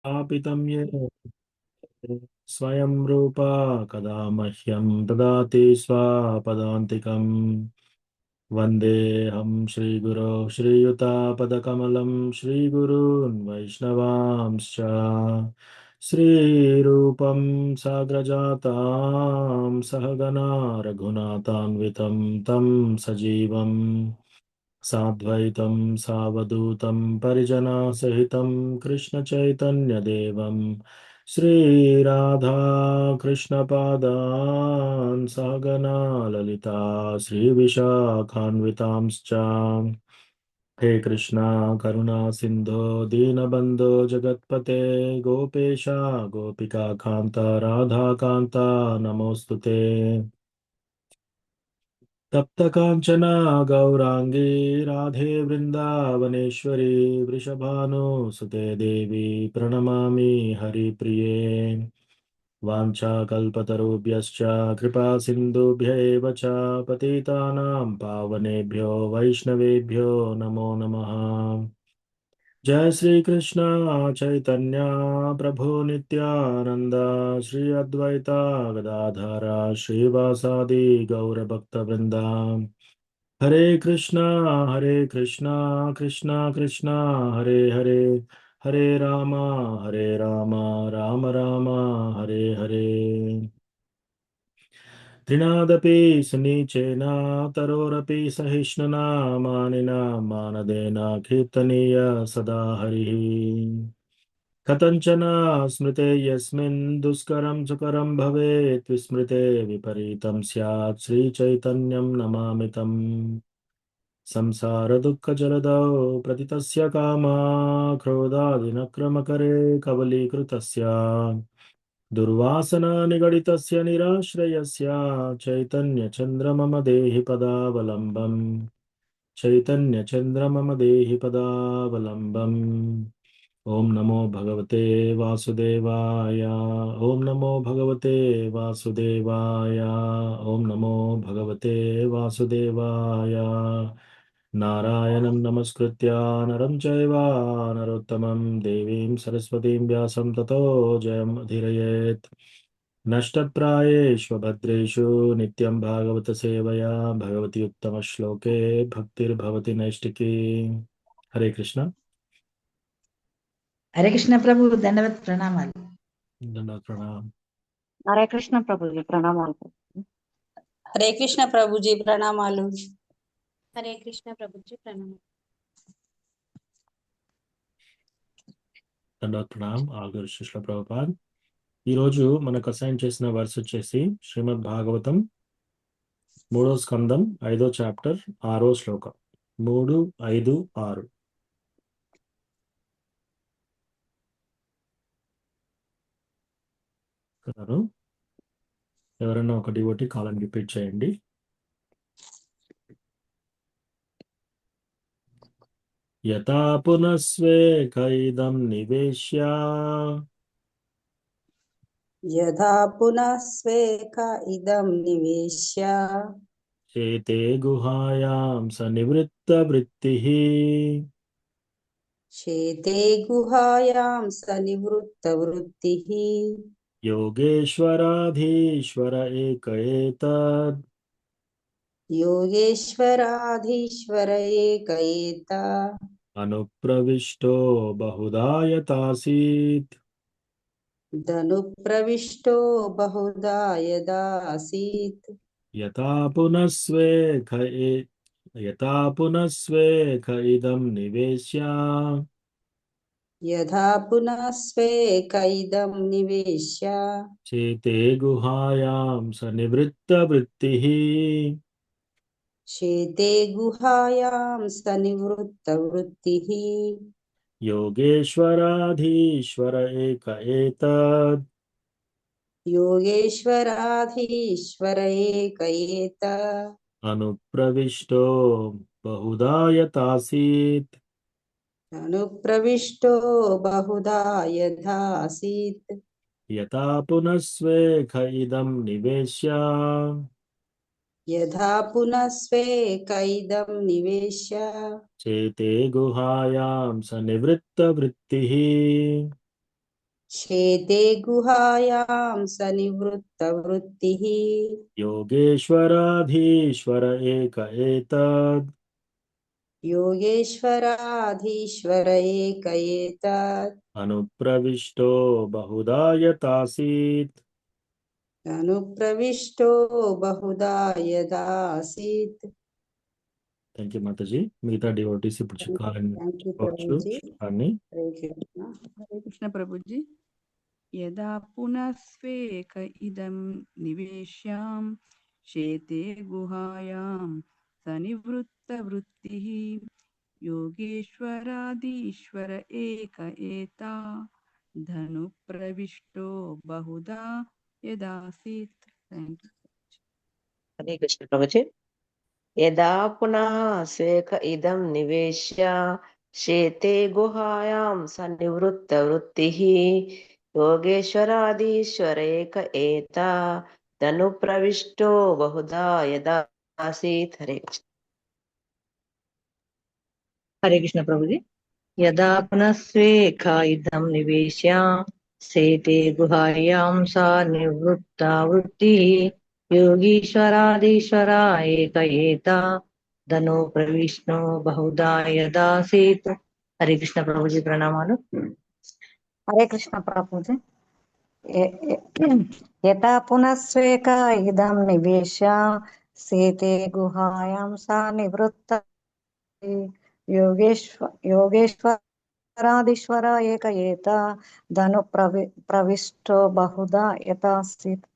स्थापितं येन स्वयं रूपा कदा मह्यं ददाति स्वापदान्तिकम्। वन्देऽहं श्रीगुरो श्रीयुतापदकमलं श्रीगुरून् वैष्णवांश्च श्रीरूपं साग्रजातां सहगना रघुनाथान्वितं तं सजीवं साद्वैतं सावधूतं परिजनसहितं कृष्णचैतन्यदेवं श्रीराधा कृष्णपादान् सहगना ललिता श्रीविशाखान्वितांश्च। हे कृष्णा करुणा सिन्धो दीनबन्धो जगत्पते गोपेश गोपिका कान्ता राधा कान्ता नमोऽस्तुते। तप्त कांचना गौरांगी राधे वृंदावनेश्वरी वृषभानुसुते देवी प्रणमामि हरिप्रिये। वाञ्छाकल्पतरुभ्यश्च कृपा सिन्धुभ्य एव च पतितानां पावनेभ्यो वैष्णवेभ्यो नमो नमः। जय श्री कृष्ण चैतन्य प्रभु नित्यानंद श्री अद्वैता गदाधर श्रीवासादि गौरभक्तवृंदा। हरे कृष्णा कृष्णा कृष्णा हरे हरे हरे राम राम राम हरे हरे। त्रिनादपि सुनीचेन तरोरपि सहिष्णुना मानिना मानदेन कीर्तनीय सदा हरिः। कथञ्चन स्मृते यस्मिन् दुष्करं सुकरं भवेत् विस्मृते विपरीतं स्यात् श्रीचैतन्यं नमामि तम्। संसारदुःखजलधौ प्रतितस्य कामा क्रोधादिनक्रमकरे कबलीकृतस्य दुर्वासना निगडितस्य निराश्रयस्य चैतन्यचन्द्र मम देहि पदावलम्बम्। चैतन्यचन्द्र मम देहि पदावलम्बम्। ॐ नमो भगवते वासुदेवाय ॐ नमो भगवते वासुदेवाय ॐ नमो भगवते वासुदेवाय। नारायणं नमस्कृत्य नरं चैव नरोत्तमं देवीं सरस्वतीं व्यासं ततो जयमुदीरयेत्। नष्टप्रायेषु भद्रेषु नित्यं भागवत सेवया भगवती उत्तमश्लोके भक्तिर्भवति नैष्टिकी। हरे कृष्ण। हरे कृष्ण प्रभु दंडवत प्रणामाలు। दंडवत प्रणाम। हरे कृष्ण प्रभुजी प्रणमाल। हरे कृष्ण प्रभु जी ప్రణామాలు। हरे कृष्ण प्रभुजी प्रणम। దండవత్ ప్రణామ్ ఆగర్ శిష్ల ప్రభుపాద్। ఈరోజు మనకు అసైన్ చేసిన వర్స్ వచ్చేసి శ్రీమద్ భాగవతం 3వ స్కందం 5వ చాప్టర్ 6వ శ్లోకం 3, 5, 6 కదా। ఎవరైనా ఒక డివోటి కాలని రిపీట్ చేయండి। యథా పునఃస్వేకైదం నివేశ్య యథా పునః స్వేక ఇదం నివేశ్య చేతే గుహాయాం సనివృత్త వృత్తిః శేతే గుహాయాం సనివృత్త వృత్తిః योगेश्वराधीश्वर एक एतद् యోగేశ్వరాధీశ్వర ఏక ఏత अनुप्रविष्टो बहुधा यतासीत्। ధను ప్రవిష్టో బహుదా యదాసీత్ यथा पुनस्वेख इदं निवेश्य యథా పునః స్వేకైదం నివేశ్య चेते गुहायां सनिवृत्तवृत्तिः శేతే గుహాయాం సనివృత్త వృత్తిః योगेश्वराधीश्वर एक एतद् योगेश्वराधीश्वर एक एत अनुप्रविष्टो बहुधा यतासीत्। अनुप्रविष्टो बहुधा यथासीत् यथा पुनस्वेख इदं निवेश्य यथा पुनः स्वेकैदं निवेश्य चेते गुहायां सनिवृत्तवृत्तिः शेते गुहायां सनिवृत्तवृत्तिः योगेश्वराधीश्वर एक एतद् योगेश्वराधीश्वर एक एतत् अनुप्रविष्टो बहुधा यतासीत्. अनुप्रविष्टो बहुधा यदासीत्. Thank you Mataji. మిగతా డివోటీస్ ఇప్పుడు కాలని థ్యాంక్ యూ చెప్పుకోవచ్చు ప్రభుజీ. కానీ హరే కృష్ణ. హరే కృష్ణ ప్రభుజీ. యదా పునఃస్వేక ఇదం నివేశ్యాం శేతే గుహాయాం సనివృత్తవృత్తిః యోగేశ్వరాదీశ్వర ఏక ఏతా ధను ప్రవిష్టో బహుదా యదాసీత్. Thank you. హరే కృష్ణ ప్రభుజీ. యదా పునః స్వేక ఇదం నివేశ్య శేతే గుహాయాం సన్నివృత్త వృత్తిః యోగేశ్వరాదీశ్వర ఏక ఏతా ధను ప్రవిష్టో బహుదా యదాసీత్. హరే కృష్ణ. హరే కృష్ణ ప్రభుజీ. యదా పునఃస్వేక ఇదం నివేశ్య సేతే గుహాయాం సా నివృత్త వృత్తి యోగీశ్వరాదీశ్వర ఏక ఏతా ధను ప్రవిష్ణు బహుదా యదాసీత్. హరే కృష్ణ ప్రభుజీ ప్రణామాలు. హరే కృష్ణ ప్రభుజీ. యథా పునఃస్వేక ఇదం నివేశ్య సేతే గుహాయాం సా నివృత్త యోగేశ్వరాదీశ్వర ఏక ఏతా ధను ప్రవిష్టో బహుదా యథాసీత్.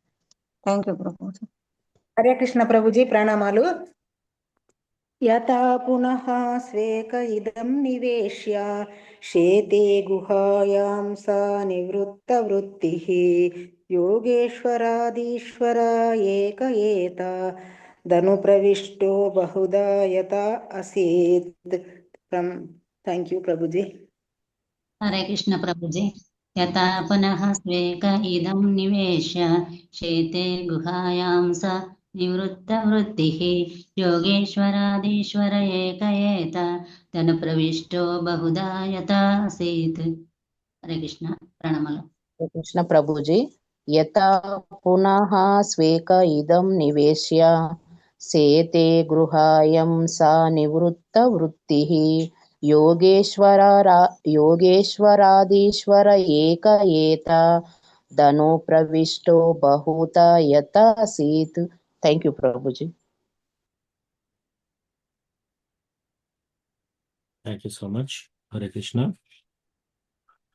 థ్యాంక్ యూ ప్రభుజీ. హరే కృష్ణ ప్రభుజీ ప్రణామాలు. యథా పునః స్వేక ఇదం నివేశ్య శేతే గుహాయాం సా నివృత్త వృత్తిః యోగేశ్వరాదీశ్వర ఏక ఏతా ధను ప్రవిష్టో బహుదా యతా అసీత్. థ్యాంక్ యూ ప్రభుజీ. హరే కృష్ణ ప్రభుజీ. యథా పునః స్వేక ఇదం నివేశ్య శేతే గుహాయాం స నివృత్తవృత్తిః యోగేశ్వరాదీశ్వర ఏక ఏతా ధను ప్రవిష్టో బహుదా యథాసీత్. హరే కృష్ణ ప్రణామాలు. హరే కృష్ణ ప్రభుజీ. యథా పునః స్వేక ఇదం నివేశ్య సేతే గృహాయం సా నివృత్త వృత్తిః యోగేశ్వరాదీశ్వర ఏక ఏతా ధను ప్రవిష్టో బహుదా యథాసీత్. థ్యాంక్ యూ ప్రభుజీ. Thank you so much. Hare Krishna.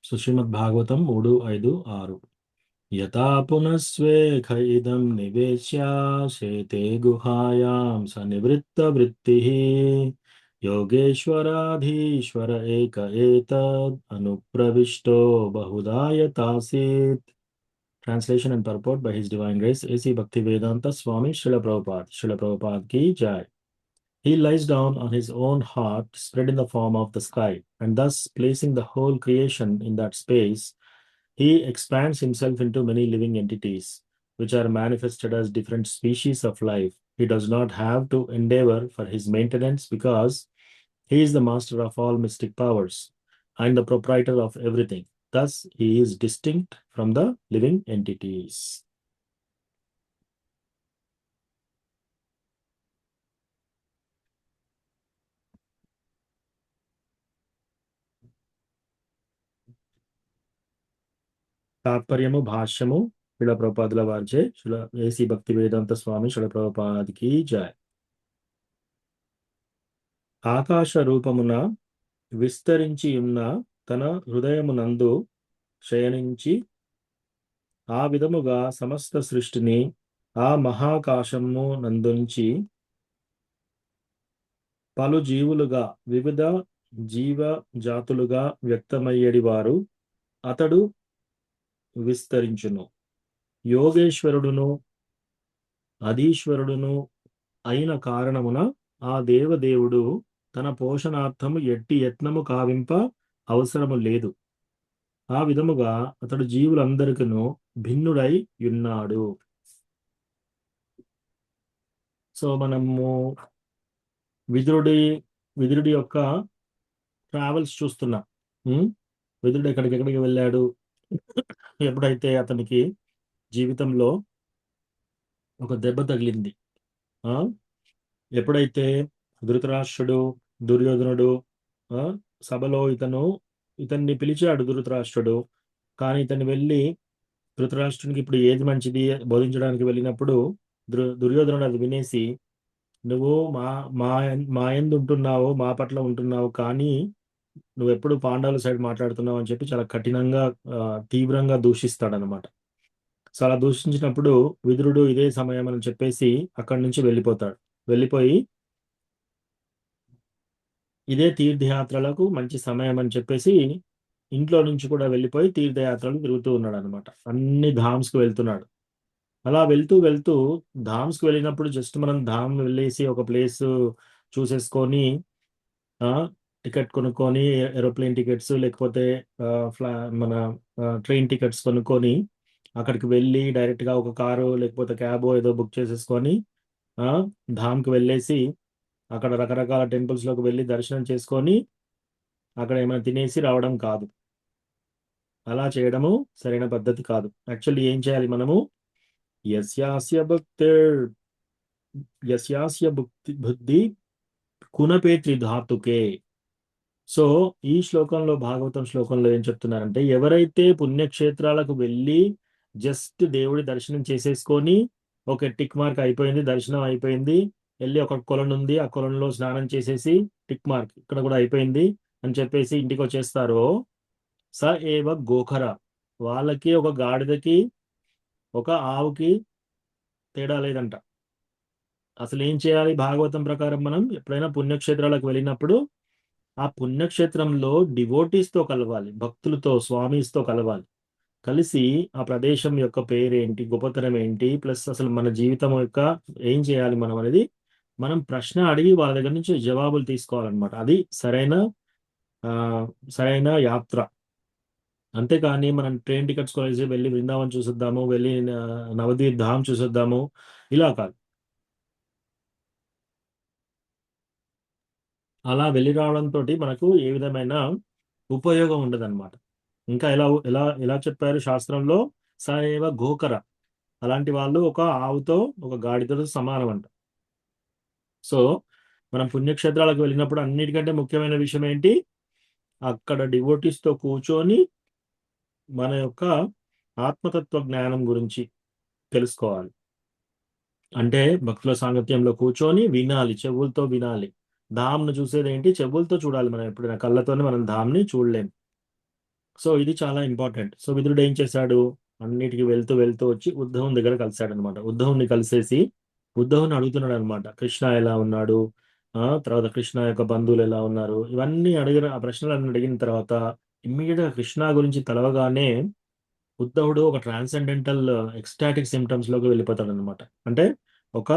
So Srimad Bhagavatam 3:5-6 యథా పునఃస్వేక ఇదం నివేశ్య శేతే గుహాయాం సనివృత్త వృత్తిః యోగేశ్వరాధీశ్వర ఏక ఏతద్ అనుప్రవిష్టో Bahuda యథాసీత్. Translation and purport by His Divine Grace A.C. Bhaktivedanta Swami Srila Prabhupada. Srila Prabhupada ki jai. He lies down on his own heart, spread in the form of the sky, and thus placing the whole creation in that space, he expands himself into many living entities, which are manifested as different species of life. He does not have to endeavor for his maintenance because he is the master of all mystic powers and the proprietor of everything. Thus, he is distinct from the living entities. తాత్పర్యము భాష్యము శిల ప్రభుపాదుల వారిచే శిల AC Bhaktivedanta స్వామి శిల ప్రభుపాదికి జయ. ఆకాశ రూపమున విస్తరించి ఉన్న తన హృదయమునందు శయనించి ఆ విధముగా సమస్త సృష్టిని ఆ మహాకాశము నందుంచి పలు జీవులుగా వివిధ జీవ జాతులుగా వ్యక్తమయ్యేడి వారు అతడు విస్తరించును. యోగేశ్వరుడును అధీశ్వరుడును అయిన కారణమున ఆ దేవదేవుడు తన పోషణార్థము ఎట్టి యత్నము కావింప అవసరము లేదు. ఆ విధముగా అతడు జీవులందరికను భిన్నుడై ఉన్నాడు. సో మనము విదురుడి యొక్క ట్రావెల్స్ చూస్తున్నాం. విదురుడు ఎక్కడికెక్కడికి వెళ్ళాడు, ఎప్పుడైతే అతనికి జీవితంలో ఒక దెబ్బ తగిలింది, ఆ ఎప్పుడైతే ధృతరాష్ట్రుడు, దుర్యోధనుడు ఆ సభలో ఇతన్ని పిలిచాడు ధృతరాష్ట్రుడు. కానీ ఇతను వెళ్ళి ధృతరాష్ట్రునికి ఇప్పుడు ఏది మంచిది బోధించడానికి వెళ్ళినప్పుడు దుర్యోధనుడు అది వినేసి, నువ్వు మా యందు ఉంటున్నావు, మా పట్ల ఉంటున్నావు, కానీ నువ్వెప్పుడు పాండవుల సైడ్ మాట్లాడుతున్నావు అని చెప్పి చాలా కఠినంగా తీవ్రంగా దూషిస్తాడనమాట. సో అలా దూషించినప్పుడు విదురుడు ఇదే సమయం అని చెప్పేసి అక్కడి నుంచి వెళ్ళిపోతాడు. వెళ్ళిపోయి ఇదే తీర్థయాత్రలకు మంచి సమయం అని చెప్పేసి ఇంట్లో నుంచి కూడా వెళ్ళిపోయి తీర్థయాత్రలు తిరుగుతూ ఉన్నాడు అనమాట. అన్ని ధామ్స్కి వెళ్తున్నాడు. అలా వెళ్తూ వెళ్తూ ధామ్స్కి వెళ్ళినప్పుడు జస్ట్ మనం ధామ్ వెళ్ళేసి ఒక ప్లేస్ చూసేసుకొని టికెట్ కొనుక్కొని, ఏరోప్లేన్ టికెట్స్ లేకపోతే మన ట్రైన్ టికెట్స్ కొనుక్కొని అక్కడికి వెళ్ళి డైరెక్ట్గా ఒక కారు లేకపోతే క్యాబో ఏదో బుక్ చేసేసుకొని ధామ్కి వెళ్ళేసి అక్కడ రకరకాల టెంపుల్స్లోకి వెళ్ళి దర్శనం చేసుకొని అక్కడ ఏమైనా తినేసి రావడం కాదు. అలా చేయడము సరైన పద్ధతి కాదు. యాక్చువల్లీ ఏం చేయాలి మనము? యస్యాస్య బుద్ధి కునపేత్రి ధాతుకే. సో ఈ శ్లోకంలో, భాగవతం శ్లోకంలో ఏం చెప్తున్నారంటే, ఎవరైతే పుణ్యక్షేత్రాలకు వెళ్ళి జస్ట్ దేవుడి దర్శనం చేసేసుకొని ఒక టిక్ మార్క్ అయిపోయింది, దర్శనం అయిపోయింది, వెళ్ళి ఒక కొలను ఉంది, ఆ కొలంలో స్నానం చేసేసి టిక్ మార్క్ ఇక్కడ కూడా అయిపోయింది అని చెప్పేసి ఇంటికి వచ్చేస్తారో, స ఏవ గోఖర, వాళ్ళకి ఒక గాడిదకి ఒక ఆవుకి తేడా లేదంట. అసలు ఏం చేయాలి? భాగవతం ప్రకారం మనం ఎప్పుడైనా పుణ్యక్షేత్రాలకు వెళ్ళినప్పుడు ఆ పుణ్యక్షేత్రంలో డివోటీస్తో కలవాలి, భక్తులతో, స్వామీస్తో కలవాలి. కలిసి ఆ ప్రదేశం యొక్క పేరేంటి, గొప్పతనం ఏంటి, ప్లస్ అసలు మన జీవితం యొక్క ఏం చేయాలి మనం అనేది మనం ప్రశ్న అడిగి వాళ్ళ దగ్గర నుంచి జవాబులు తీసుకోవాలన్నమాట. అది సరైన యాత్ర. అంతేకాని మనం ట్రైన్ టికెట్స్ కొనేసి వెళ్ళి బృందావన్ చూసొద్దాము, వెళ్ళి నవదీప్ ధామ్ చూసొద్దాము, ఇలా కాదు. అలా వెళ్ళి రావడంతో మనకు ఏ విధమైన ఉపయోగం ఉండదన్నమాట. ఇంకా ఎలా చెప్పారు శాస్త్రంలో? సైవ గోకర, అలాంటి వాళ్ళు ఒక ఆవుతో ఒక గాడిదతో సమానం అంట. సో మనం పుణ్యక్షేత్రాలకు వెళ్ళినప్పుడు అన్నిటికంటే ముఖ్యమైన విషయం ఏంటి? అక్కడ డివోటీస్తో కూర్చొని మన యొక్క ఆత్మతత్వ జ్ఞానం గురించి తెలుసుకోవాలి. అంటే భక్తుల సాంగత్యంలో కూర్చొని వినాలి, చెవులతో వినాలి. ధామ్ను చూసేది ఏంటి? చెవులతో చూడాలి. మనం ఎప్పుడైనా కళ్ళతోనే మనం ధామ్ని చూడలేం. సో ఇది చాలా ఇంపార్టెంట్. సో విదురుడు ఏం చేశాడు? అన్నిటికీ వెళ్తూ వెళ్తూ వచ్చి ఉద్ధవుని దగ్గర కలిశాడు అనమాట. ఉద్ధవుని కలిసేసి ఉద్ధవుని అడుగుతున్నాడు అనమాట, కృష్ణ ఎలా ఉన్నాడు, తర్వాత కృష్ణ యొక్క బంధువులు ఎలా ఉన్నారు, ఇవన్నీ ఆ ప్రశ్నలన్నీ అడిగిన తర్వాత ఇమ్మీడియట్ గా కృష్ణ గురించి తెలవగానే ఉద్ధవుడు ఒక ట్రాన్సెండెంటల్ ఎక్స్టాటిక్ సిమ్టమ్స్ లోకి వెళ్ళిపోతాడు అనమాట. అంటే ఒక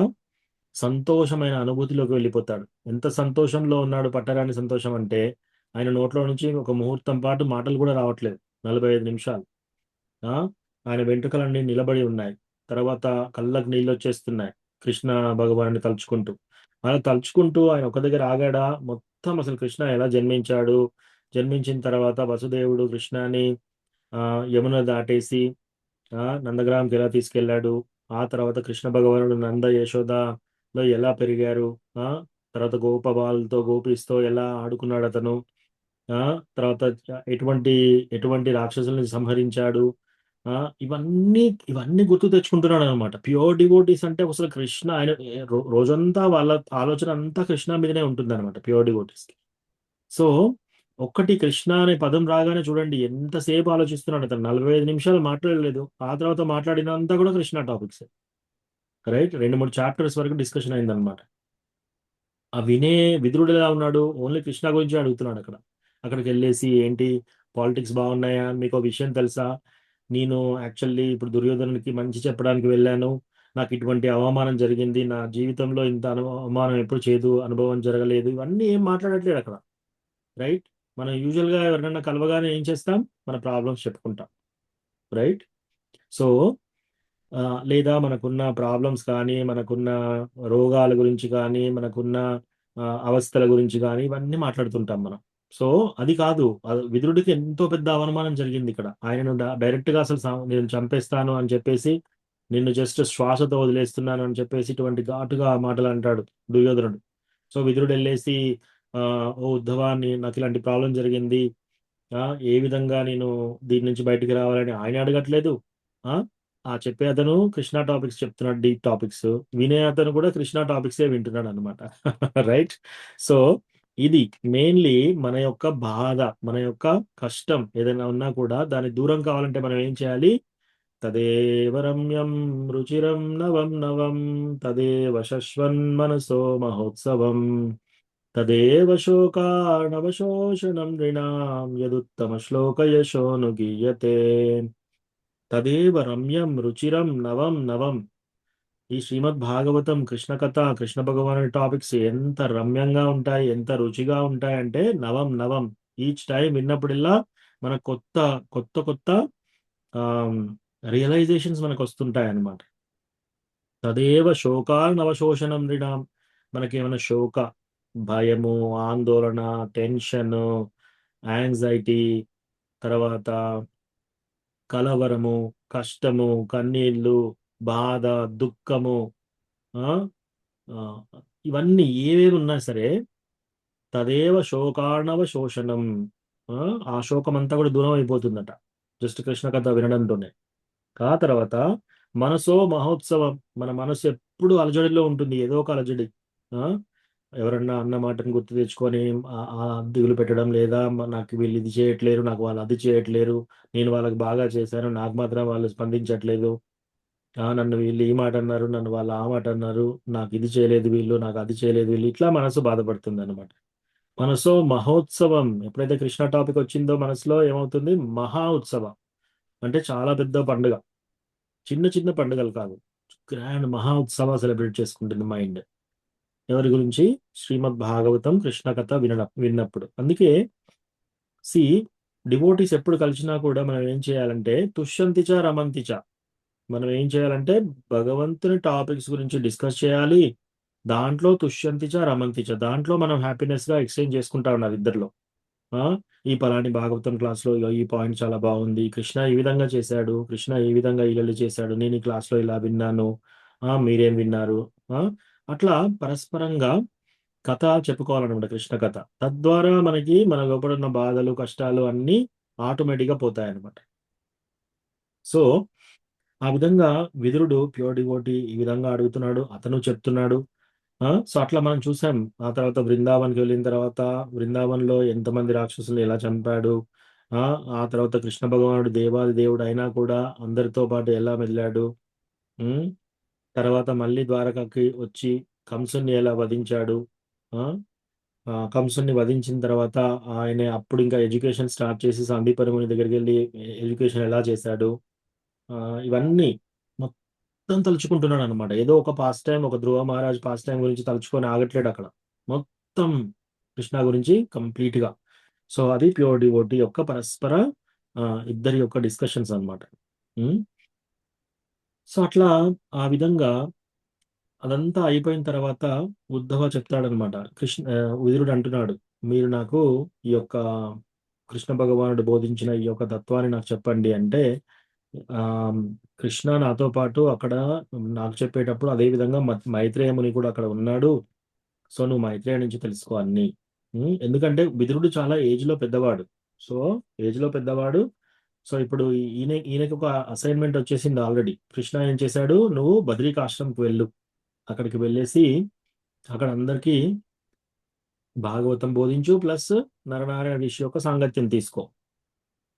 సంతోషమైన అనుభూతిలోకి వెళ్ళిపోతాడు. ఎంత సంతోషంలో ఉన్నాడు, పట్టరాని సంతోషం అంటే ఆయన నోట్లో నుంచి ఒక ముహూర్తం పాటు మాటలు కూడా రావట్లేదు, 45 నిమిషాలు. ఆయన వెంట్రుకలన్నీ నిలబడి ఉన్నాయి. తర్వాత కళ్ళకు నీళ్ళు వచ్చేస్తున్నాయి కృష్ణ భగవాన్ని తలుచుకుంటూ. అలా తలుచుకుంటూ ఆయన ఒక దగ్గర ఆగాడా? మొత్తం అసలు కృష్ణ ఎలా జన్మించాడు, జన్మించిన తర్వాత వసుదేవుడు కృష్ణని యమున దాటేసి నందగ్రామంకి ఎలా తీసుకెళ్లాడు, ఆ తర్వాత కృష్ణ భగవానుడు నంద యశోదలో ఎలా పెరిగారు, తర్వాత గోపబాలతో గోపిస్తో ఎలా ఆడుకున్నాడు అతను, తర్వాత ఎటువంటి రాక్షసుల్ని సంహరించాడు, ఇవన్నీ గుర్తు తెచ్చుకుంటున్నాడు అనమాట. ప్యూర్ డివోటీస్ అంటే అసలు కృష్ణ, ఆయన రోజంతా వాళ్ళ ఆలోచన అంతా కృష్ణ మీదనే ఉంటుంది అనమాట ప్యూర్ డివోటీస్ కి. సో ఒక్కటి కృష్ణ అనే పదం రాగానే చూడండి ఎంతసేపు ఆలోచిస్తున్నాడు అతను. 45 నిమిషాలు మాట్లాడలేదు, ఆ తర్వాత మాట్లాడినంతా కూడా కృష్ణ టాపిక్స్. రైట్, 2-3 చాప్టర్స్ వరకు డిస్కషన్ అయిందనమాట. ఆ విదురుడు ఎలా ఉన్నాడు? ఓన్లీ కృష్ణ గురించి అడుగుతున్నాడు. అక్కడికి వెళ్ళేసి ఏంటి పాలిటిక్స్ బాగున్నాయా, మీకు విషయం తెలుసా, నేను యాక్చువల్లీ ఇప్పుడు దుర్యోధనునికి మంచి చెప్పడానికి వెళ్ళాను, నాకు ఇటువంటి అవమానం జరిగింది, నా జీవితంలో ఇంత అవమానం ఎప్పుడు అనుభవం జరగలేదు, ఇవన్నీ ఏం మాట్లాడట్లేదు అక్కడ. రైట్, మనం యూజువల్గా ఎవరికైనా కలవగానే ఏం చేస్తాం? మన ప్రాబ్లమ్స్ చెప్పుకుంటాం. రైట్. సో లేదా మనకున్న ప్రాబ్లమ్స్ కానీ, మనకున్న రోగాల గురించి కానీ, మనకున్న అవస్థల గురించి కానీ ఇవన్నీ మాట్లాడుతుంటాం మనం. సో అది కాదు, విదురుడికి ఎంతో పెద్ద అవమానం జరిగింది ఇక్కడ. ఆయనను డైరెక్ట్ గా అసలు నేను చంపేస్తాను అని చెప్పేసి, నిన్ను జస్ట్ శ్వాసతో వదిలేస్తున్నాను అని చెప్పేసి ఇటువంటి ఘాటుగా మాటలు అంటాడు దుర్యోధనుడు. సో విదురుడు వెళ్ళేసి ఓ ఉద్ధవా, నాకు ఇలాంటి ప్రాబ్లం జరిగింది, ఏ విధంగా నేను దీని నుంచి బయటికి రావాలని ఆయన అడగట్లేదు. ఆ ఆ చెప్పే అతను కృష్ణ టాపిక్స్ చెప్తున్నాడు, డీప్ టాపిక్స్. వినే అతను కూడా కృష్ణ టాపిక్సే వింటున్నాడు అనమాట. రైట్. సో ఇది మెయిన్లీ మన యొక్క బాధ, మన యొక్క కష్టం ఏదైనా ఉన్నా కూడా దాన్ని దూరం కావాలంటే మనం ఏం చేయాలి? తదేవ రమ్యం రుచిరం నవం నవం తదేవ శశ్వన్ మనసో మహోత్సవం తదేవ శోకాణవశోషణం నృణాం యదుత్తమ శ్లోక యశోను గీయతే తదేవ రమ్యం రుచిరం నవం నవం. ఈ శ్రీమద్ భాగవతం, కృష్ణ కథ, కృష్ణ భగవానుడి టాపిక్స్ ఎంత రమ్యంగా ఉంటాయి, ఎంత రుచిగా ఉంటాయి అంటే నవం నవం. ఈచ్ టైం విన్నప్పుడల్లా మన కొత్త కొత్త కొత్త రియలైజేషన్స్ మనకు వస్తుంటాయి అన్నమాట. తదేవ శోకార్ణవశోషణం నృణాం. మనకేమైనా శోక, భయము, ఆందోళన, టెన్షన్, యాంగ్జైటీ, తర్వాత కలవరము, కష్టము, కన్నీళ్ళు, బాధ, దుఃఖము, ఆ ఆ, ఇవన్నీ ఏవేవి ఉన్నా సరే తదేవ శోకార్ణవ శోషణం. ఆ శోకం అంతా కూడా దూరం అయిపోతుందట జస్ట్ కృష్ణ కథ వినడంతోనే. ఆ తర్వాత మనసో మహోత్సవం. మన మనసు ఎప్పుడు అలజడిలో ఉంటుంది, ఏదో ఒక అలజడి. ఆ ఎవరన్నా అన్న మాటను గుర్తు తెచ్చుకొని దిగులు పెట్టడం, లేదా నాకు వీళ్ళు ఇది చేయట్లేరు, నాకు వాళ్ళు అది చేయట్లేరు, నేను వాళ్ళకి బాగా చేశాను, నాకు మాత్రం వాళ్ళు స్పందించట్లేదు, నన్ను వీళ్ళు ఈ మాట అన్నారు, నన్ను వాళ్ళు ఆ మాట అన్నారు, నాకు ఇది చేయలేదు వీళ్ళు, నాకు అది చేయలేదు వీళ్ళు, ఇట్లా మనసు బాధపడుతుంది అనమాట. మనసో మహోత్సవం. ఎప్పుడైతే కృష్ణ టాపిక్ వచ్చిందో మనసులో ఏమవుతుంది? మహా ఉత్సవం. అంటే చాలా పెద్ద పండుగ, చిన్న చిన్న పండుగలు కాదు, గ్రాండ్ మహా ఉత్సవ సెలబ్రేట్ చేసుకుంటుంది మైండ్. ఎవరి గురించి? శ్రీమద్ భాగవతం కృష్ణ కథ విన్నప్పుడు. అందుకే సి డివోటీస్ ఎప్పుడు కలిసినా కూడా మనం ఏం చేయాలంటే తుష్యంతిచ రమంతిచ. మనం ఏం చేయాలంటే భగవంతుని టాపిక్స్ గురించి డిస్కస్ చేయాలి, దాంట్లో తుష్యంతిచ రమంతిచ, దాంట్లో మనం హ్యాపీనెస్ గా ఎక్స్చేంజ్ చేసుకుంటా ఉన్నారు ఇద్దరిలో. ఈ పలాని భాగవతం క్లాస్ లో ఈ పాయింట్ చాలా బాగుంది, కృష్ణ ఈ విధంగా చేశాడు, కృష్ణ ఈ విధంగా ఇలా చేశాడు, నేను ఈ క్లాస్ లో ఇలా విన్నాను, మీరేం విన్నారు, అట్లా పరస్పరంగా కథ చెప్పుకోవాలన్నమాట, కృష్ణ కథ. తద్వారా మనకి మన లోపల ఉన్న బాధలు, కష్టాలు అన్నీ ఆటోమేటిక్ గా పోతాయన్నమాట. సో ఆ విధంగా విదురుడు ప్యూర్ డివోటీ ఈ విధంగా అడుగుతున్నాడు, అతను చెప్తున్నాడు. సో అట్లా మనం చూసాం. ఆ తర్వాత బృందావన్కి వెళ్ళిన తర్వాత బృందావన్లో ఎంతమంది రాక్షసులు ఎలా చంపాడు, ఆ తర్వాత కృష్ణ భగవానుడు దేవాది దేవుడు అయినా కూడా అందరితో పాటు ఎలా వెళ్ళాడు, తర్వాత మళ్ళీ ద్వారకకి వచ్చి కంసుని ఎలా వధించాడు, కంసుని వధించిన తర్వాత ఆయన అప్పుడు ఇంకా ఎడ్యుకేషన్ స్టార్ట్ చేసి సందీపరముని దగ్గరికి వెళ్ళి ఎడ్యుకేషన్ ఎలా చేశాడు, ఇవన్నీ మొత్తం తలుచుకుంటున్నాడు అనమాట. ఏదో ఒక పాస్ట్ టైం, ఒక ధ్రువ మహారాజ్ పాస్ట్ టైం గురించి తలుచుకొని ఆగట్లేడు అక్కడ, మొత్తం కృష్ణ గురించి కంప్లీట్ గా. సో అది ప్యూర్ డివోటీ యొక్క పరస్పర ఇద్దరి యొక్క డిస్కషన్స్ అనమాట. సో అట్లా ఆ విధంగా అదంతా అయిపోయిన తర్వాత ఉద్ధవ చెప్తాడనమాట. విదురుడు అంటున్నాడు, మీరు నాకు ఈ యొక్క కృష్ణ భగవానుడు బోధించిన ఈ యొక్క తత్వాన్ని నాకు చెప్పండి అంటే, కృష్ణ నాతో పాటు అక్కడ నాకు చెప్పేటప్పుడు అదే విధంగా మైత్రేయ ముని కూడా అక్కడ ఉన్నాడు, సో నువ్వు మైత్రేయ నుంచి తెలుసుకో అన్ని. ఎందుకంటే విదురుడు చాలా ఏజ్ లో పెద్దవాడు. సో ఏజ్ లో పెద్దవాడు. సో ఇప్పుడు ఈయనకి ఒక అసైన్మెంట్ వచ్చేసింది ఆల్రెడీ. కృష్ణ ఏం చేశాడు, నువ్వు బద్రికాశ్రమంకి వెళ్ళు, అక్కడికి వెళ్ళేసి అక్కడ అందరికీ భాగవతం బోధించు, ప్లస్ నరనారాయణ ఋషి యొక్క సాంగత్యం తీసుకో,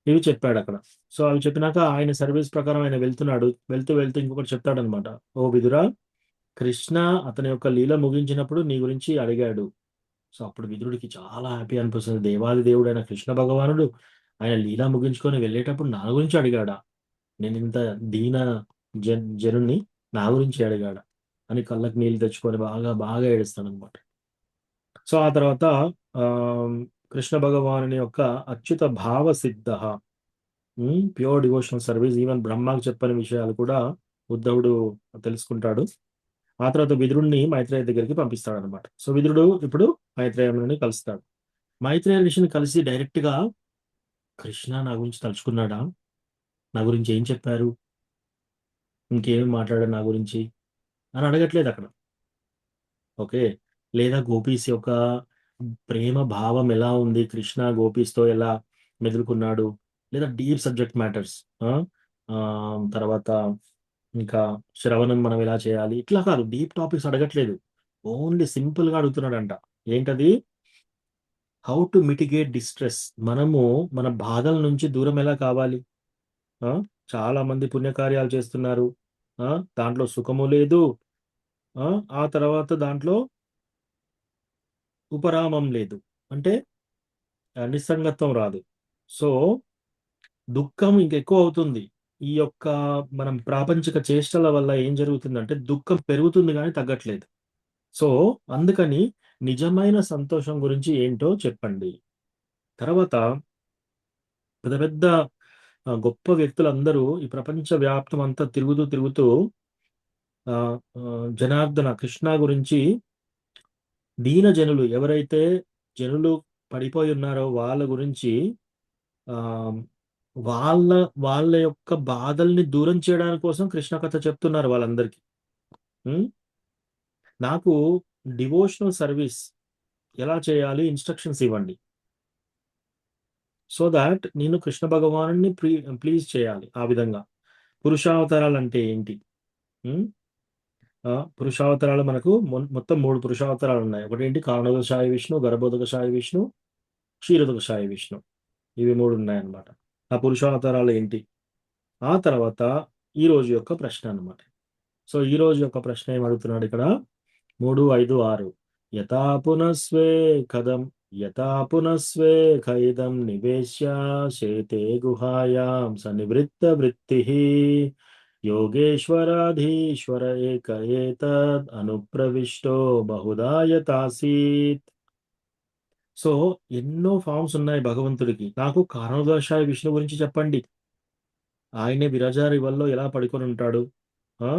ఇవి చెప్పాడు అక్కడ. సో అవి చెప్పినాక ఆయన సర్వీస్ ప్రకారం ఆయన వెళ్తున్నాడు. వెళ్తూ వెళ్తూ ఇంకొకటి చెప్తాడనమాట, ఓ విదురా, కృష్ణ అతని యొక్క లీల ముగించినప్పుడు నీ గురించి అడిగాడు. సో అప్పుడు విదురుడికి చాలా హ్యాపీ అనిపిస్తుంది. దేవాది దేవుడు అయిన కృష్ణ భగవానుడు ఆయన లీలా ముగించుకొని వెళ్ళేటప్పుడు నా గురించి అడిగాడా, నేను ఇంత దీన జనుణ్ణి నా గురించి అడిగాడా అని కళ్ళకి నీళ్ళు తెచ్చుకొని బాగా బాగా ఏడుస్తాడు అనమాట. సో ఆ తర్వాత కృష్ణ భగవానుని యొక్క అచ్యుత భావ సిద్ధ, ప్యూర్ డివోషనల్ సర్వీస్, ఈవెన్ బ్రహ్మకు చెప్పని విషయాలు కూడా ఉద్ధవుడు తెలుసుకుంటాడు. ఆ తర్వాత విదురుణ్ణి మైత్రేయ దగ్గరికి పంపిస్తాడు అనమాట. సో విదురుడు ఇప్పుడు మైత్రేయుని కలుస్తాడు. మైత్రేయ ఋషిని కలిసి డైరెక్ట్గా కృష్ణ నా గురించి తలుచుకున్నాడా, నా గురించి ఏం చెప్పారు, ఇంకేమి మాట్లాడారు నా గురించి అని అడగట్లేదు అక్కడ. ఓకే. లేదా గోపీస్ యొక్క ప్రేమ భావం ఎలా ఉంది, కృష్ణ గోపీస్తో ఎలా మెదులుకున్నాడు, లేదా డీప్ సబ్జెక్ట్ మ్యాటర్స్, తర్వాత ఇంకా శ్రవణం మనం ఎలా చేయాలి, ఇట్లా కాదు, డీప్ టాపిక్స్ అడగట్లేదు. ఓన్లీ సింపుల్గా అడుగుతున్నాడంట. ఏంటది? How to mitigate distress. మనము మన బాధల నుంచి దూరం ఎలా కావాలి. ఆ, చాలా మంది పుణ్యకార్యాలు చేస్తున్నారు, దాంట్లో సుఖము లేదు, ఆ తర్వాత దాంట్లో ఉపరామం లేదు, అంటే నిస్సంగత్వం రాదు. సో దుఃఖం ఇంకెక్కువ అవుతుంది. ఈ యొక్క మనం ప్రాపంచిక చేష్టల వల్ల ఏం జరుగుతుందంటే దుఃఖం పెరుగుతుంది కానీ తగ్గట్లేదు. సో అందుకని నిజమైన సంతోషం గురించి ఏంటో చెప్పండి. తర్వాత పెద్ద పెద్ద గొప్ప వ్యక్తులందరూ ఈ ప్రపంచ వ్యాప్తం అంతా తిరుగుతూ ఆ, ఆ, జనార్దన కృష్ణ గురించి, దీన జనులు ఎవరైతే జనులు పడిపోయి ఉన్నారో వాళ్ళ గురించి, ఆ వాళ్ళ వాళ్ళ యొక్క బాధల్ని దూరం చేయడానికి కోసం కృష్ణ కథ చెప్తున్నారు వాళ్ళందరికీ. ఉమ్, నాకు డివోషనల్ సర్వీస్ ఎలా చేయాలి ఇన్స్ట్రక్షన్స్ ఇవ్వండి, సో దాట్ నేను కృష్ణ భగవాను ప్లీజ్ చేయాలి. ఆ విధంగా పురుషావతారాలు అంటే ఏంటి? ఉమ్, పురుషావతారాలు మనకు మొత్తం 3 పురుషావతారాలు ఉన్నాయి. ఒకటేంటి కారణోదక సాయి విష్ణు, గర్భోదక సాయి విష్ణు, క్షీరోదక సాయి విష్ణు. ఇవి 3 ఉన్నాయన్నమాట. ఆ పురుషావతారాలు ఏంటి? ఆ తర్వాత ఈ రోజు యొక్క ప్రశ్న అన్నమాట. సో ఈ రోజు యొక్క ప్రశ్న ఏమడుగుతున్నాడు ఇక్కడ? 3, 5, 6. యథా పునస్వే ఖైదం నివేశ్య శేతే గుహాయాం సనివృత్త వృత్తి యోగేశ్వరాధీశ్వర ఏక ఏతద్ అనుప్రవిష్టో బహుదా యథాసీత్. సో ఎన్నో ఫామ్స్ ఉన్నాయి భగవంతుడికి. నాకు కారణోదశాయ విష్ణు గురించి చెప్పండి. ఆయనే విరజారి వల్ల ఎలా పడుకొని ఉంటాడు, ఆ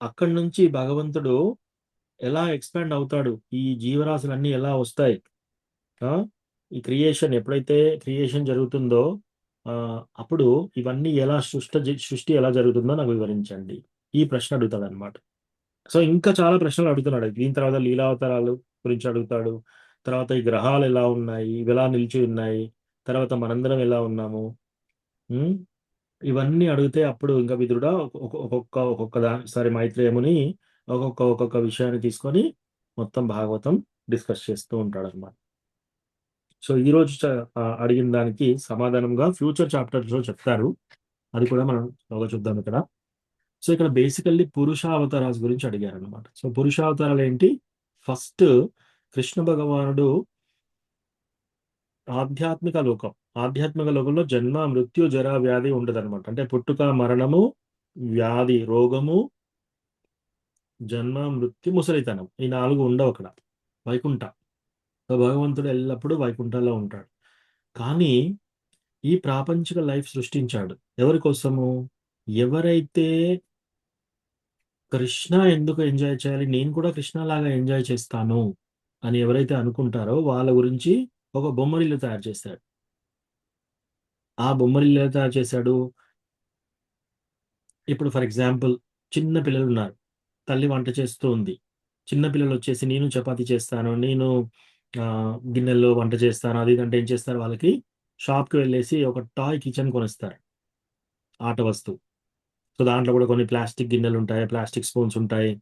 అక్కడి నుంచి భగవంతుడు ఎలా ఎక్స్పాండ్ అవుతాడు, ఈ జీవరాశులన్నీ ఎలా వస్తాయి, ఆ ఈ క్రియేషన్ ఎప్పుడైతే క్రియేషన్ జరుగుతుందో అప్పుడు ఇవన్నీ ఎలా సృష్టి ఎలా జరుగుతుందో నాకు వివరించండి. ఈ ప్రశ్న అడుగుతాడు అనమాట. సో ఇంకా చాలా ప్రశ్నలు అడుగుతున్నాడు. దీని తర్వాత లీలావతారాలు గురించి అడుగుతాడు. తర్వాత ఈ గ్రహాలు ఎలా ఉన్నాయి, ఇవి ఎలా నిలిచి ఉన్నాయి, తర్వాత మనందరం ఎలా ఉన్నాము, ఉమ్, ఇవన్నీ అడిగితే అప్పుడు ఇంకా విదురుడా ఒక్కొక్కసారి మైత్రేయముని ఒక్కొక్క విషయాన్ని తీసుకొని మొత్తం భాగవతం డిస్కస్ చేస్తూ ఉంటాడు అనమాట. సో ఈ రోజు అడిగిన దానికి సమాధానంగా ఫ్యూచర్ చాప్టర్స్ లో చెప్తారు. అది కూడా మనం బాగా చూద్దాం ఇక్కడ. సో ఇక్కడ బేసికల్లీ పురుషావతారాల గురించి అడిగారు అనమాట. సో పురుషావతారాలు ఏంటి? ఫస్ట్ కృష్ణ భగవానుడు ఆధ్యాత్మిక లోకంలో జన్మ, మృత్యు, జర, వ్యాధి ఉండదన్నమాట. అంటే పుట్టుక, మరణము, వ్యాధి, రోగము, జన్మ, మృత్యు, ముసలితనం, ఈ 4 ఉండవు అక్కడ. వైకుంఠ. సో భగవంతుడు ఎల్లప్పుడూ వైకుంఠంలో ఉంటాడు. కానీ ఈ ప్రాపంచిక లైఫ్ సృష్టించాడు ఎవరి కోసము? ఎవరైతే కృష్ణ ఎందుకు ఎంజాయ్ చేయాలి, నేను కూడా కృష్ణ లాగా ఎంజాయ్ చేస్తాను అని ఎవరైతే అనుకుంటారో వాళ్ళ గురించి ఒక బొమ్మరిల్లు తయారు చేశాడు. ఆ బొమ్మరిల్లు ఎలా తయారు చేశాడు? ఇప్పుడు ఫర్ ఎగ్జాంపుల్ చిన్న పిల్లలు ఉన్నారు, తల్లి వంట చేస్తూ ఉంది. చిన్న పిల్లలు వచ్చేసి నేను చపాతీ చేస్తాను, నేను గిన్నెల్లో వంట చేస్తాను, అది ఇదంటే ఏం చేస్తారు? వాళ్ళకి షాప్కి వెళ్ళేసి ఒక టాయ్ కిచెన్ కొనిస్తారు, ఆట వస్తువు. సో దాంట్లో కూడా కొన్ని ప్లాస్టిక్ గిన్నెలు ఉంటాయి, ప్లాస్టిక్ స్పూన్స్ ఉంటాయి.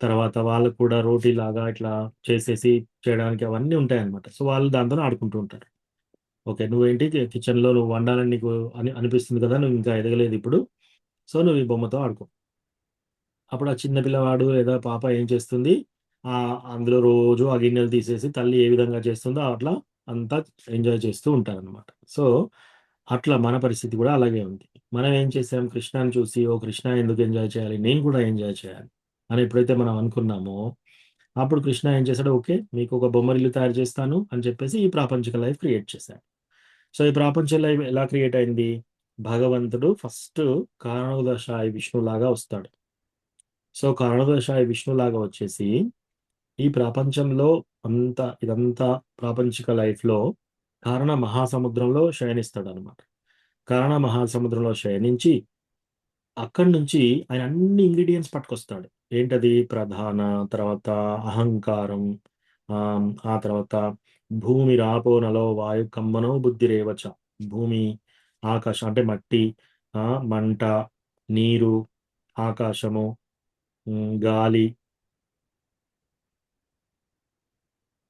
తర్వాత వాళ్ళకు కూడా రోటీ లాగా ఇట్లా చేసేసి చేయడానికి అవన్నీ ఉంటాయి అనమాట. సో వాళ్ళు దాంతో ఆడుకుంటూ ఉంటారు. ఓకే, నువ్వేంటి కిచెన్లో నువ్వు వండాలని నీకు అనిపిస్తుంది కదా, నువ్వు ఇంకా ఎదగలేదు ఇప్పుడు, సో నువ్వు ఈ బొమ్మతో ఆడుకో. అప్పుడు ఆ చిన్న పిల్లవాడు లేదా పాప ఏం చేస్తుంది? అందులో రోజు ఆ గిన్నెలు తీసేసి తల్లి ఏ విధంగా చేస్తుందో అట్లా అంతా ఎంజాయ్ చేస్తూ ఉంటారనమాట. సో అట్లా మన పరిస్థితి కూడా అలాగే ఉంది. మనం ఏం చేసాం? కృష్ణాని చూసి ఓ కృష్ణ ఎందుకు ఎంజాయ్ చేయాలి, నేను కూడా ఎంజాయ్ చేయాలి అని ఎప్పుడైతే మనం అనుకున్నామో అప్పుడు కృష్ణ ఏం చేశాడు? ఓకే, మీకు ఒక బొమ్మరిల్లు తయారు చేస్తాను అని చెప్పేసి ఈ ప్రాపంచిక లైఫ్ క్రియేట్ చేశాడు. సో ఈ ప్రాపంచిక లైఫ్ ఎలా క్రియేట్ అయింది? భగవంతుడు ఫస్ట్ కారణోదశాయి విష్ణులాగా వస్తాడు. సో కారణోదశాయి విష్ణులాగా వచ్చేసి ఈ ప్రపంచంలో ఇదంతా ప్రాపంచిక లైఫ్లో కారణ మహాసముద్రంలో శయనిస్తాడు అనమాట. కారణ మహాసముద్రంలో శయనించి అక్కడి నుంచి ఆయన అన్ని ఇంగ్రీడియంట్స్ పట్టుకొస్తాడు. ఏంటది? ప్రధాన, తర్వాత అహంకారం, ఆ తర్వాత భూమి రాపో నలో వాయు కమ్మనో బుద్ధిరేవచ. భూమి, ఆకాశం అంటే మట్టి, మంట, నీరు, ఆకాశము, గాలి,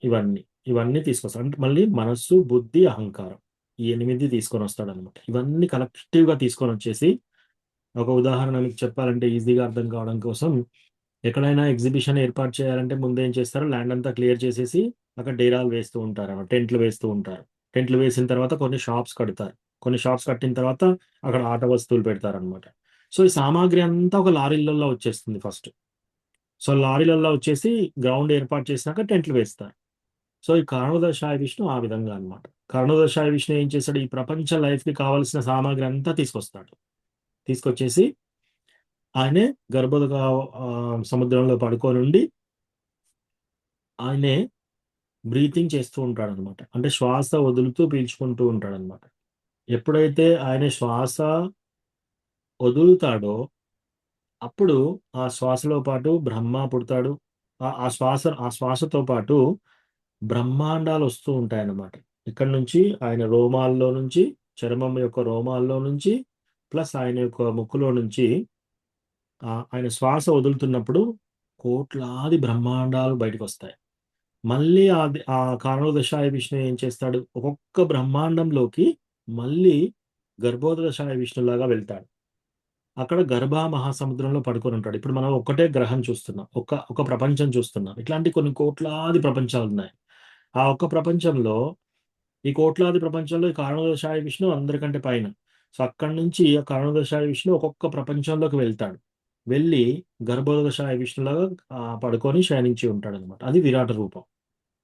ఇవన్నీ ఇవన్నీ తీసుకొస్తాడు. అంటే మళ్ళీ మనస్సు, బుద్ధి, అహంకారం, ఈ 8 తీసుకొని వస్తాడనమాట. ఇవన్నీ కలెక్టివ్‌గా తీసుకొని వచ్చేసి, ఒక ఉదాహరణ మీకు చెప్పాలంటే ఈజీగా అర్థం కావడం కోసం, ఎక్కడైనా ఎగ్జిబిషన్ ఏర్పాటు చేయాలంటే ముందేం చేస్తారు? ల్యాండ్ అంతా క్లియర్ చేసేసి అక్కడ డేరాలు వేస్తూ ఉంటారనమాట. టెంట్లు వేస్తూ ఉంటారు. టెంట్లు వేసిన తర్వాత కొన్ని షాప్స్ కడతారు. కొన్ని షాప్స్ కట్టిన తర్వాత అక్కడ ఆట వస్తువులు పెడతారనమాట. సో, ఈ సామాగ్రి అంతా ఒక లారీలలో వచ్చేస్తుంది ఫస్ట్. సో, లారీలలో వచ్చేసి గ్రౌండ్ ఏర్పాటు చేసినాక టెంట్లు వేస్తారు. సో, ఈ కారణోదర్శాయ విష్ణు ఆ విధంగా అన్నమాట. కారణోదర్శాయ విష్ణు ఏం చేశాడు? ఈ ప్రపంచ లైఫ్‌కి కావాల్సిన సామాగ్రి అంతా తీసుకొస్తాడు. తీసుకొచ్చేసి ఆయనే సముద్రంలో పడుకోనుండి ఆయనే బ్రీతింగ్ చేస్తూ ఉంటాడనమాట. అంటే శ్వాస వదులుతూ పీల్చుకుంటూ ఉంటాడనమాట. ఎప్పుడైతే ఆయన శ్వాస వదులుతాడో అప్పుడు ఆ శ్వాసలో పాటు బ్రహ్మ పుడతాడు. ఆ శ్వాసతో పాటు బ్రహ్మాండాలు వస్తూ ఉంటాయన్నమాట. ఇక్కడి నుంచి ఆయన రోమాల్లో నుంచి, చర్మం యొక్క రోమాల్లో నుంచి, ప్లస్ ఆయన యొక్క ముక్కులో నుంచి ఆయన శ్వాస వదులుతున్నప్పుడు కోట్లాది బ్రహ్మాండాలు బయటకొస్తాయి. మళ్ళీ ఆ కారణోదశాయ విష్ణు ఏం చేస్తాడు? ఒక్కొక్క బ్రహ్మాండంలోకి మళ్ళీ గర్భోదశాయ విష్ణులాగా వెళ్తాడు. అక్కడ గర్భ మహాసముద్రంలో పడుకొని ఉంటాడు. ఇప్పుడు మనం ఒక్కటే గ్రహం చూస్తున్నాం. ఒక ప్రపంచం చూస్తున్నాం. ఇట్లాంటి కొన్ని కోట్లాది ప్రపంచాలున్నాయి. ఆ ఒక్క ప్రపంచంలో, ఈ కోట్లాది ప్రపంచంలో ఈ కారణోదశాయ విష్ణు అందరికంటే పైన. సో, అక్కడి నుంచి ఆ కారణోదశాయ విష్ణు ఒక్కొక్క ప్రపంచంలోకి వెళ్తాడు. వెళ్ళి గర్భోదశాయ విష్ణులాగా పడుకొని శయనించి ఉంటాడనమాట. అది విరాట రూపం.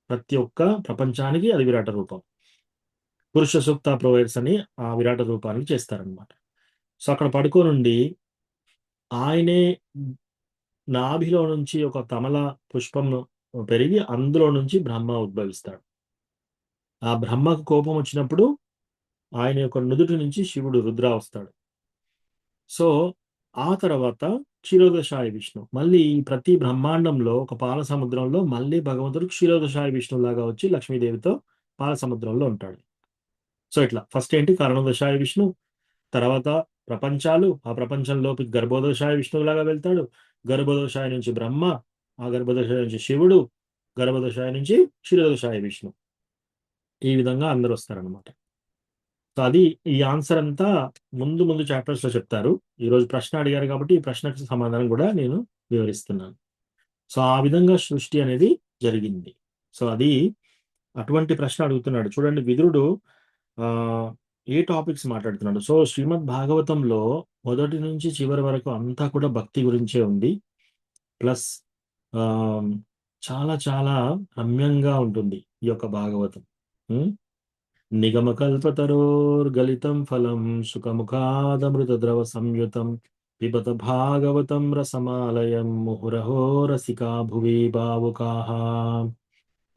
ప్రతి ఒక్క ప్రపంచానికి అది విరాట రూపం. పురుష సూక్త ప్రొవైడ్స్ అని ఆ విరాట రూపాన్ని చేస్తారనమాట. సో, అక్కడ పడుకోనుండి ఆయనే నాభిలో నుంచి ఒక కమల పుష్పం పెరిగి అందులో నుంచి బ్రహ్మ ఉద్భవిస్తాడు. ఆ బ్రహ్మకు కోపం వచ్చినప్పుడు ఆయన యొక్క నుదుటి నుంచి శివుడు రుద్ర వస్తాడు. సో, ఆ తర్వాత క్షీరోదశాయ విష్ణు. మళ్ళీ ఈ ప్రతి బ్రహ్మాండంలో ఒక పాల సముద్రంలో మళ్ళీ భగవంతుడు క్షీరోదశాయ విష్ణువులాగా వచ్చి లక్ష్మీదేవితో పాల సముద్రంలో ఉంటాడు. సో, ఇట్లా ఫస్ట్ ఏంటి? కారణోదశాయ విష్ణు. తర్వాత ప్రపంచాలు, ఆ ప్రపంచంలోకి గర్భోదశాయ విష్ణువులాగా వెళ్తాడు. గర్భోదశాయ నుంచి బ్రహ్మ, ఆ గర్భోదశాయ నుంచి శివుడు, గర్భోదశాయ నుంచి క్షీరోదశాయ విష్ణు. ఈ విధంగా అందరూ వస్తారనమాట. సో, అది ఈ ఆన్సర్ అంతా ముందు ముందు చాప్టర్స్‌లో చెప్తారు. ఈరోజు ప్రశ్న అడిగారు కాబట్టి ఈ ప్రశ్నకు సమాధానం కూడా నేను వివరిస్తున్నాను. సో, ఆ విధంగా సృష్టి అనేది జరిగింది. సో, అది అటువంటి ప్రశ్న అడుగుతున్నాడు. చూడండి విదురుడు ఏ టాపిక్స్ మాట్లాడుతున్నాడు. సో, శ్రీమద్ భాగవతంలో మొదటి నుంచి చివరి వరకు అంతా కూడా భక్తి గురించే ఉంది. ప్లస్ ఆహ్, చాలా చాలా రమ్యంగా ఉంటుంది ఈ యొక్క భాగవతం. హ్మ్. నిగమకల్పతరోర్గలితం ఫలం సుఖముఖాదమృతద్రవ సంయుతం పిబత భాగవతం రసమాలయం ముహురహో రసికా భువి భావుకాః.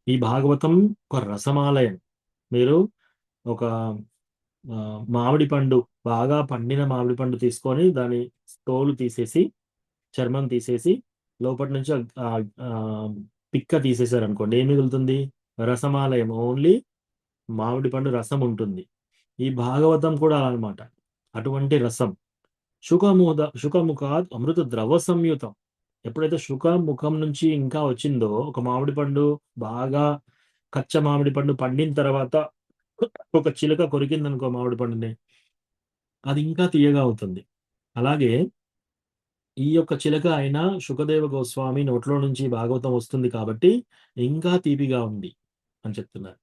ఈ భాగవతం ఒక రసమాలయం. మీరు ఒక మామిడి పండు, బాగా పండిన మామిడి పండు తీసుకొని దాని తోలు తీసేసి, చర్మం తీసేసి, లోపటి నుంచి పిక్క తీసేసారనుకోండి, ఏం మిగులుతుంది? రసమాలయం. ఓన్లీ మామిడి పండు రసం ఉంటుంది. ఈ భాగవతం కూడా అలా అనమాట. అటువంటి రసం. శుకముఖాత్ అమృత ద్రవ సంయుతం. ఎప్పుడైతే ముఖం నుంచి ఇంకా వచ్చిందో, ఒక మామిడి పండు బాగా కచ్చ మామిడి పండు పండిన తర్వాత ఒక చిలుక కొరికిందనుకో మామిడి పండుని, అది ఇంకా తీయగా అవుతుంది. అలాగే ఈ యొక్క చిలక అయిన శుకదేవ గోస్వామి నోట్లో నుంచి భాగవతం వస్తుంది కాబట్టి ఇంకా తీపిగా ఉంది అని చెప్తున్నారు.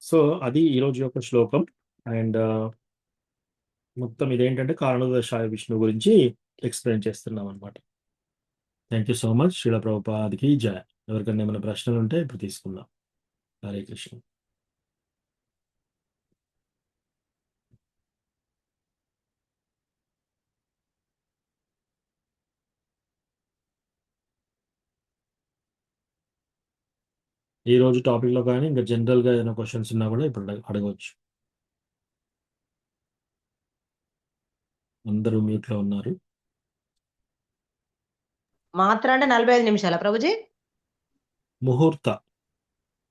సో, అది ఈరోజు యొక్క శ్లోకం. అండ్ మొత్తం ఇదేంటంటే కారణోదశాయ విష్ణు గురించి ఎక్స్‌ప్లెయిన్ చేస్తున్నాం అనమాట. Thank you so much. Srila ప్రభుపాద్‌కి జై. ఎవరికైనా ఏమైనా ప్రశ్నలుంటే ఇప్పుడు తీసుకుందాం. హరే కృష్ణ. ఈ రోజు టాపిక్ లో కానీ ఇంకా జనరల్ గా ఏదైనా క్వశ్చన్స్ ఉన్నా కూడా ఇప్పుడు అడగవచ్చు. అందరూ మ్యూట్ లో ఉన్నారు. మాత్రం అంటే 45 నిమిషాల ప్రభుజీ? ముహూర్త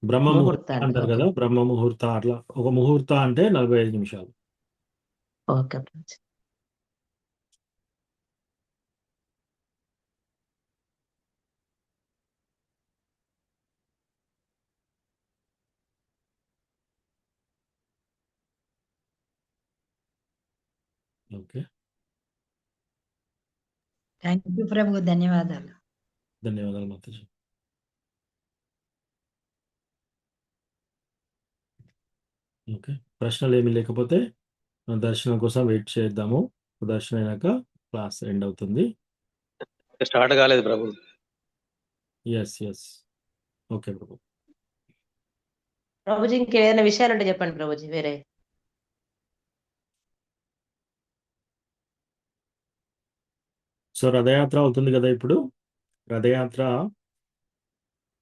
బ్రహ్మ ముహూర్త ముహూర్తాలు. అంటారు ఓకే కదా, బ్రహ్మ ముహూర్త అట్లా ఒక ముహూర్త అంటే 45 నిమిషాలు. Okay Prabhuji. Okay, thank you ప్రభు, ధన్యవాదాలు. ధన్యవాదాలు మాతాజీ. ఓకే, ప్రశ్నలు ఏమీ లేకపోతే మన దర్శనం కోసం వెయిట్ చేద్దాము. దర్శనం అయినాక క్లాస్ ఎండ్ అవుతుంది. స్టార్ట్ కాలేదు ప్రభు. ఎస్ ఓకే ప్రభు. ప్రభుజీ ఇంకేదైనా విషయాలు ఉంటే చెప్పండి ప్రభుజీ. వేరే సో రథయాత్ర అవుతుంది కదా ఇప్పుడు.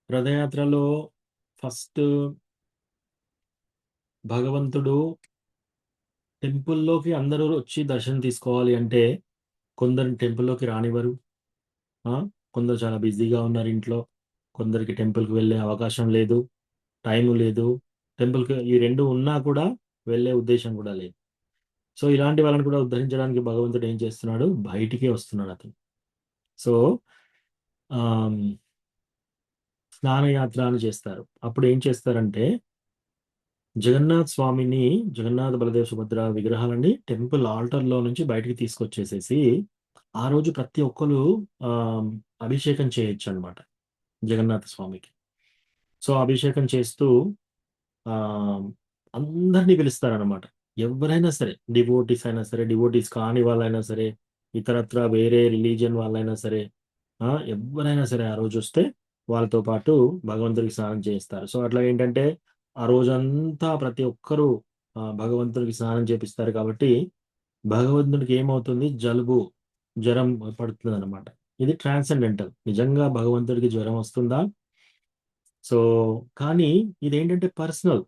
రథయాత్రలో ఫస్ట్ భగవంతుడు టెంపుల్లోకి అందరూ వచ్చి దర్శనం తీసుకోవాలి అంటే కొందరు టెంపుల్లోకి రానివ్వరు. కొందరు చాలా బిజీగా ఉన్నారు ఇంట్లో, కొందరికి టెంపుల్కి వెళ్ళే అవకాశం లేదు, టైం లేదు. టెంపుల్కి ఈ రెండు ఉన్నా కూడా వెళ్ళే ఉద్దేశం కూడా లేదు. సో ఇలాంటి వాళ్ళని కూడా ఉద్ధరించడానికి భగవంతుడు ఏం చేస్తున్నాడు, బయటికి వస్తున్నాడు అతను. సో స్నానయాత్ర అని చేస్తారు. అప్పుడు ఏం చేస్తారంటే జగన్నాథ బలదేవ సుభద్ర విగ్రహాలని టెంపుల్ ఆల్టర్లో నుంచి బయటికి తీసుకొచ్చేసేసి ఆ రోజు ప్రతి ఒక్కరు అభిషేకం చేయొచ్చు అనమాట జగన్నాథ స్వామికి. సో అభిషేకం చేస్తూ అందరినీ పిలుస్తారనమాట. ఎవరైనా సరే, డివోటీస్ అయినా సరే, డివోటీస్ కాని వాళ్ళైనా సరే, ఇతరత్ర వేరే రిలీజియన్ వాళ్ళైనా సరే, ఎవరైనా సరే ఆ రోజు వస్తే వాళ్ళతో పాటు భగవంతుడికి స్నానం చేయిస్తారు. సో అట్లా ఏంటంటే ఆ రోజంతా ప్రతి ఒక్కరూ భగవంతుడికి స్నానం చేపిస్తారు కాబట్టి భగవంతుడికి ఏమవుతుంది, జలుబు జ్వరం పడుతుంది అనమాట. ఇది ట్రాన్సెండెంటల్. నిజంగా భగవంతుడికి జ్వరం వస్తుందా? సో కానీ ఇదేంటంటే పర్సనల్.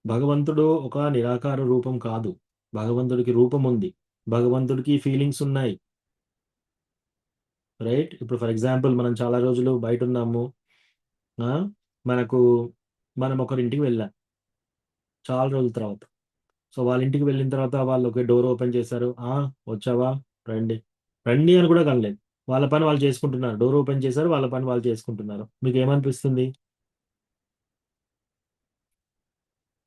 భగవంతుడు ఒక నిరాకార రూపం కాదు. భగవంతుడికి రూపం ఉంది, భగవంతుడికి ఫీలింగ్స్ ఉన్నాయి. రైట్. ఇప్పుడు ఫర్ ఎగ్జాంపుల్ మనం చాలా రోజులు బయట ఉన్నాము, మనం ఒకరింటికి వెళ్ళాం చాలా రోజుల తర్వాత. సో వాళ్ళ ఇంటికి వెళ్ళిన తర్వాత వాళ్ళు ఒక డోర్ ఓపెన్ చేశారు, వచ్చావా, రండి రండి అని కూడా కనలేదు. వాళ్ళ పని వాళ్ళు చేసుకుంటున్నారు. డోర్ ఓపెన్ చేశారు, వాళ్ళ పని వాళ్ళు చేసుకుంటున్నారు. మీకు ఏమనిపిస్తుంది?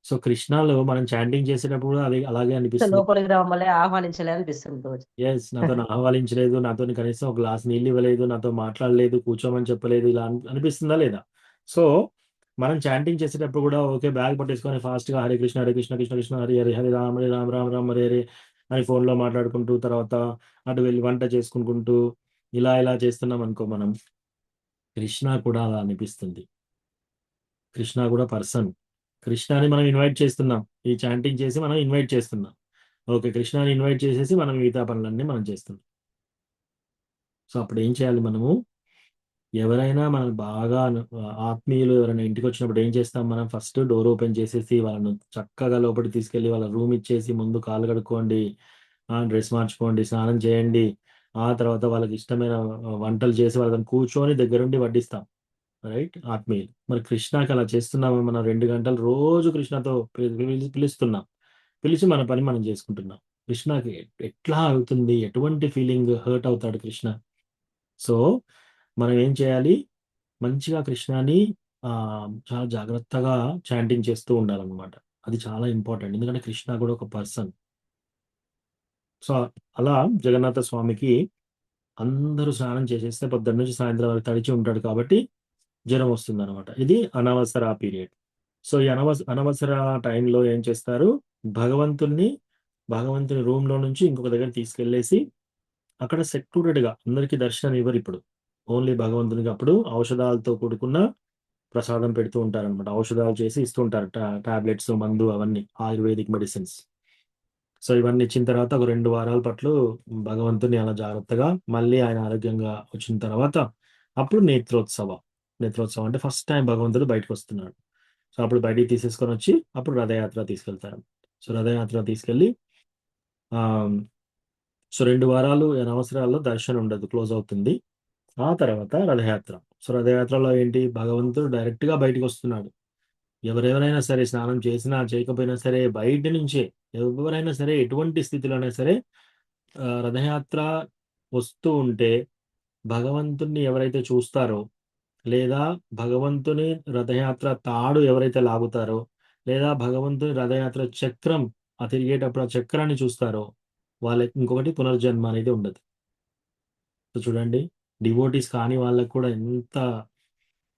సో కృష్ణలో మనం చాంటింగ్ చేసేటప్పుడు అది అలాగే అనిపిస్తుంది. లోపలికి రావాలే ఆహ్వానించలే అనిపిస్తుంది రోజు. ఎస్, నాతో ఆహ్వానించలేదు, నాతో కనీసం ఒక గ్లాస్ నీళ్ళు ఇవ్వలేదు, నాతో మాట్లాడలేదు, కూర్చోమని చెప్పలేదు, ఇలా అనిపిస్తుందా లేదా? సో మనం చాంటింగ్ చేసేటప్పుడు కూడా ఓకే బ్యాగ్ పట్టేసుకొని ఫాస్ట్గా హరే కృష్ణ కృష్ణ కృష్ణ హరి హరి హరి రామ హరి రామ రామ రామ హరే హరే అని ఫోన్లో మాట్లాడుకుంటూ తర్వాత అటు వెళ్ళి వంట చేసుకుంటూ ఇలా చేస్తున్నాం అనుకో మనం. కృష్ణ కూడా అలా అనిపిస్తుంది. కృష్ణ కూడా పర్సన్. కృష్ణని మనం ఇన్వైట్ చేస్తున్నాం, ఈ చాంటింగ్ చేసి మనం ఇన్వైట్ చేస్తున్నాం. ఓకే, కృష్ణని ఇన్వైట్ చేసేసి మనం మిగతా పనులన్నీ మనం చేస్తున్నాం. సో అప్పుడు ఏం చేయాలి మనము? ఎవరైనా మనకు బాగా ఆత్మీయులు ఎవరైనా ఇంటికి వచ్చినప్పుడు ఏం చేస్తాం మనం? ఫస్ట్ డోర్ ఓపెన్ చేసేసి వాళ్ళను చక్కగా లోపలికి తీసుకెళ్ళి వాళ్ళ రూమ్ ఇచ్చేసి ముందు కాళ్ళు కడుక్కోండి, డ్రెస్ మార్చుకోండి, స్నానం చేయండి, ఆ తర్వాత వాళ్ళకి ఇష్టమైన వంటలు చేసి వాళ్ళని కూర్చొని దగ్గరుండి వడ్డిస్తాం. రైట్, ఆత్మీయులు. మరి కృష్ణకి అలా చేస్తున్నాము మనం. 2 గంటలు రోజు కృష్ణతో పిలుస్తున్నాం, పిలిచి మన పని మనం చేసుకుంటున్నాం. కృష్ణకి ఎట్లా అవుతుంది, ఎటువంటి ఫీలింగ్ హర్ట్ అవుతాడు కృష్ణ? సో మనం ఏం చేయాలి? మంచిగా కృష్ణని చాలా జాగ్రత్తగా చాంటింగ్ చేస్తూ ఉండాలన్నమాట. అది చాలా ఇంపార్టెంట్, ఎందుకంటే కృష్ణ కూడా ఒక పర్సన్. సో అలా జగన్నాథ స్వామికి అందరూ స్నానం చేసేస్తే పొద్దున్న నుంచి సాయంత్రం వరకు తడిచి ఉంటాడు కాబట్టి జ్వరం వస్తుంది అనమాట. ఇది అనవసర పీరియడ్. సో ఈ అనవసర టైంలో ఏం చేస్తారు? భగవంతుని రూమ్ లో నుంచి ఇంకొక దగ్గర తీసుకెళ్లేసి అక్కడ సెక్యూర్డ్గా అందరికీ దర్శనం ఇవ్వరు. ఇప్పుడు ఓన్లీ భగవంతునికి అప్పుడు ఔషధాలతో కూడుకున్న ప్రసాదం పెడుతూ ఉంటారనమాట. ఔషధాలు చేసి ఇస్తూ ఉంటారు, టాబ్లెట్స్, మందు, అవన్నీ ఆయుర్వేదిక్ మెడిసిన్స్. సో ఇవన్నీ ఇచ్చిన తర్వాత ఒక 2 వారాల పట్లు భగవంతుని అలా జాగ్రత్తగా మళ్ళీ ఆయన ఆరోగ్యంగా వచ్చిన తర్వాత అప్పుడు నేత్రోత్సవం అంటే ఫస్ట్ టైం భగవంతుడు బయటకు వస్తున్నాడు. అప్పుడు బయటికి తీసేసుకొని వచ్చి అప్పుడు రథయాత్ర తీసుకెళ్తారు. సో రథయాత్ర తీసుకెళ్ళి ఆ, సో 2 వారాలు సంవత్సరాల్లో దర్శనం ఉండదు, క్లోజ్ అవుతుంది. ఆ తర్వాత రథయాత్ర. సో రథయాత్రలో ఏంటి, భగవంతుడు డైరెక్ట్ గా బయటికి వస్తున్నాడు. ఎవరెవరైనా సరే స్నానం చేసినా చేయకపోయినా సరే బయట నుంచే, ఎవరైనా సరే ఎటువంటి స్థితిలోనైనా సరే రథయాత్ర వస్తూ ఉంటే భగవంతుణ్ణి ఎవరైతే చూస్తారో, లేదా భగవంతుని రథయాత్ర తాడు ఎవరైతే లాగుతారో, లేదా భగవంతుని రథయాత్ర చక్రం ఆ తిరిగేటప్పుడు ఆ చక్రాన్ని చూస్తారో, వాళ్ళకి ఇంకొకటి పునర్జన్మ అనేది ఉండదు. సో చూడండి, డివోటీస్ కాని వాళ్ళకి కూడా ఎంత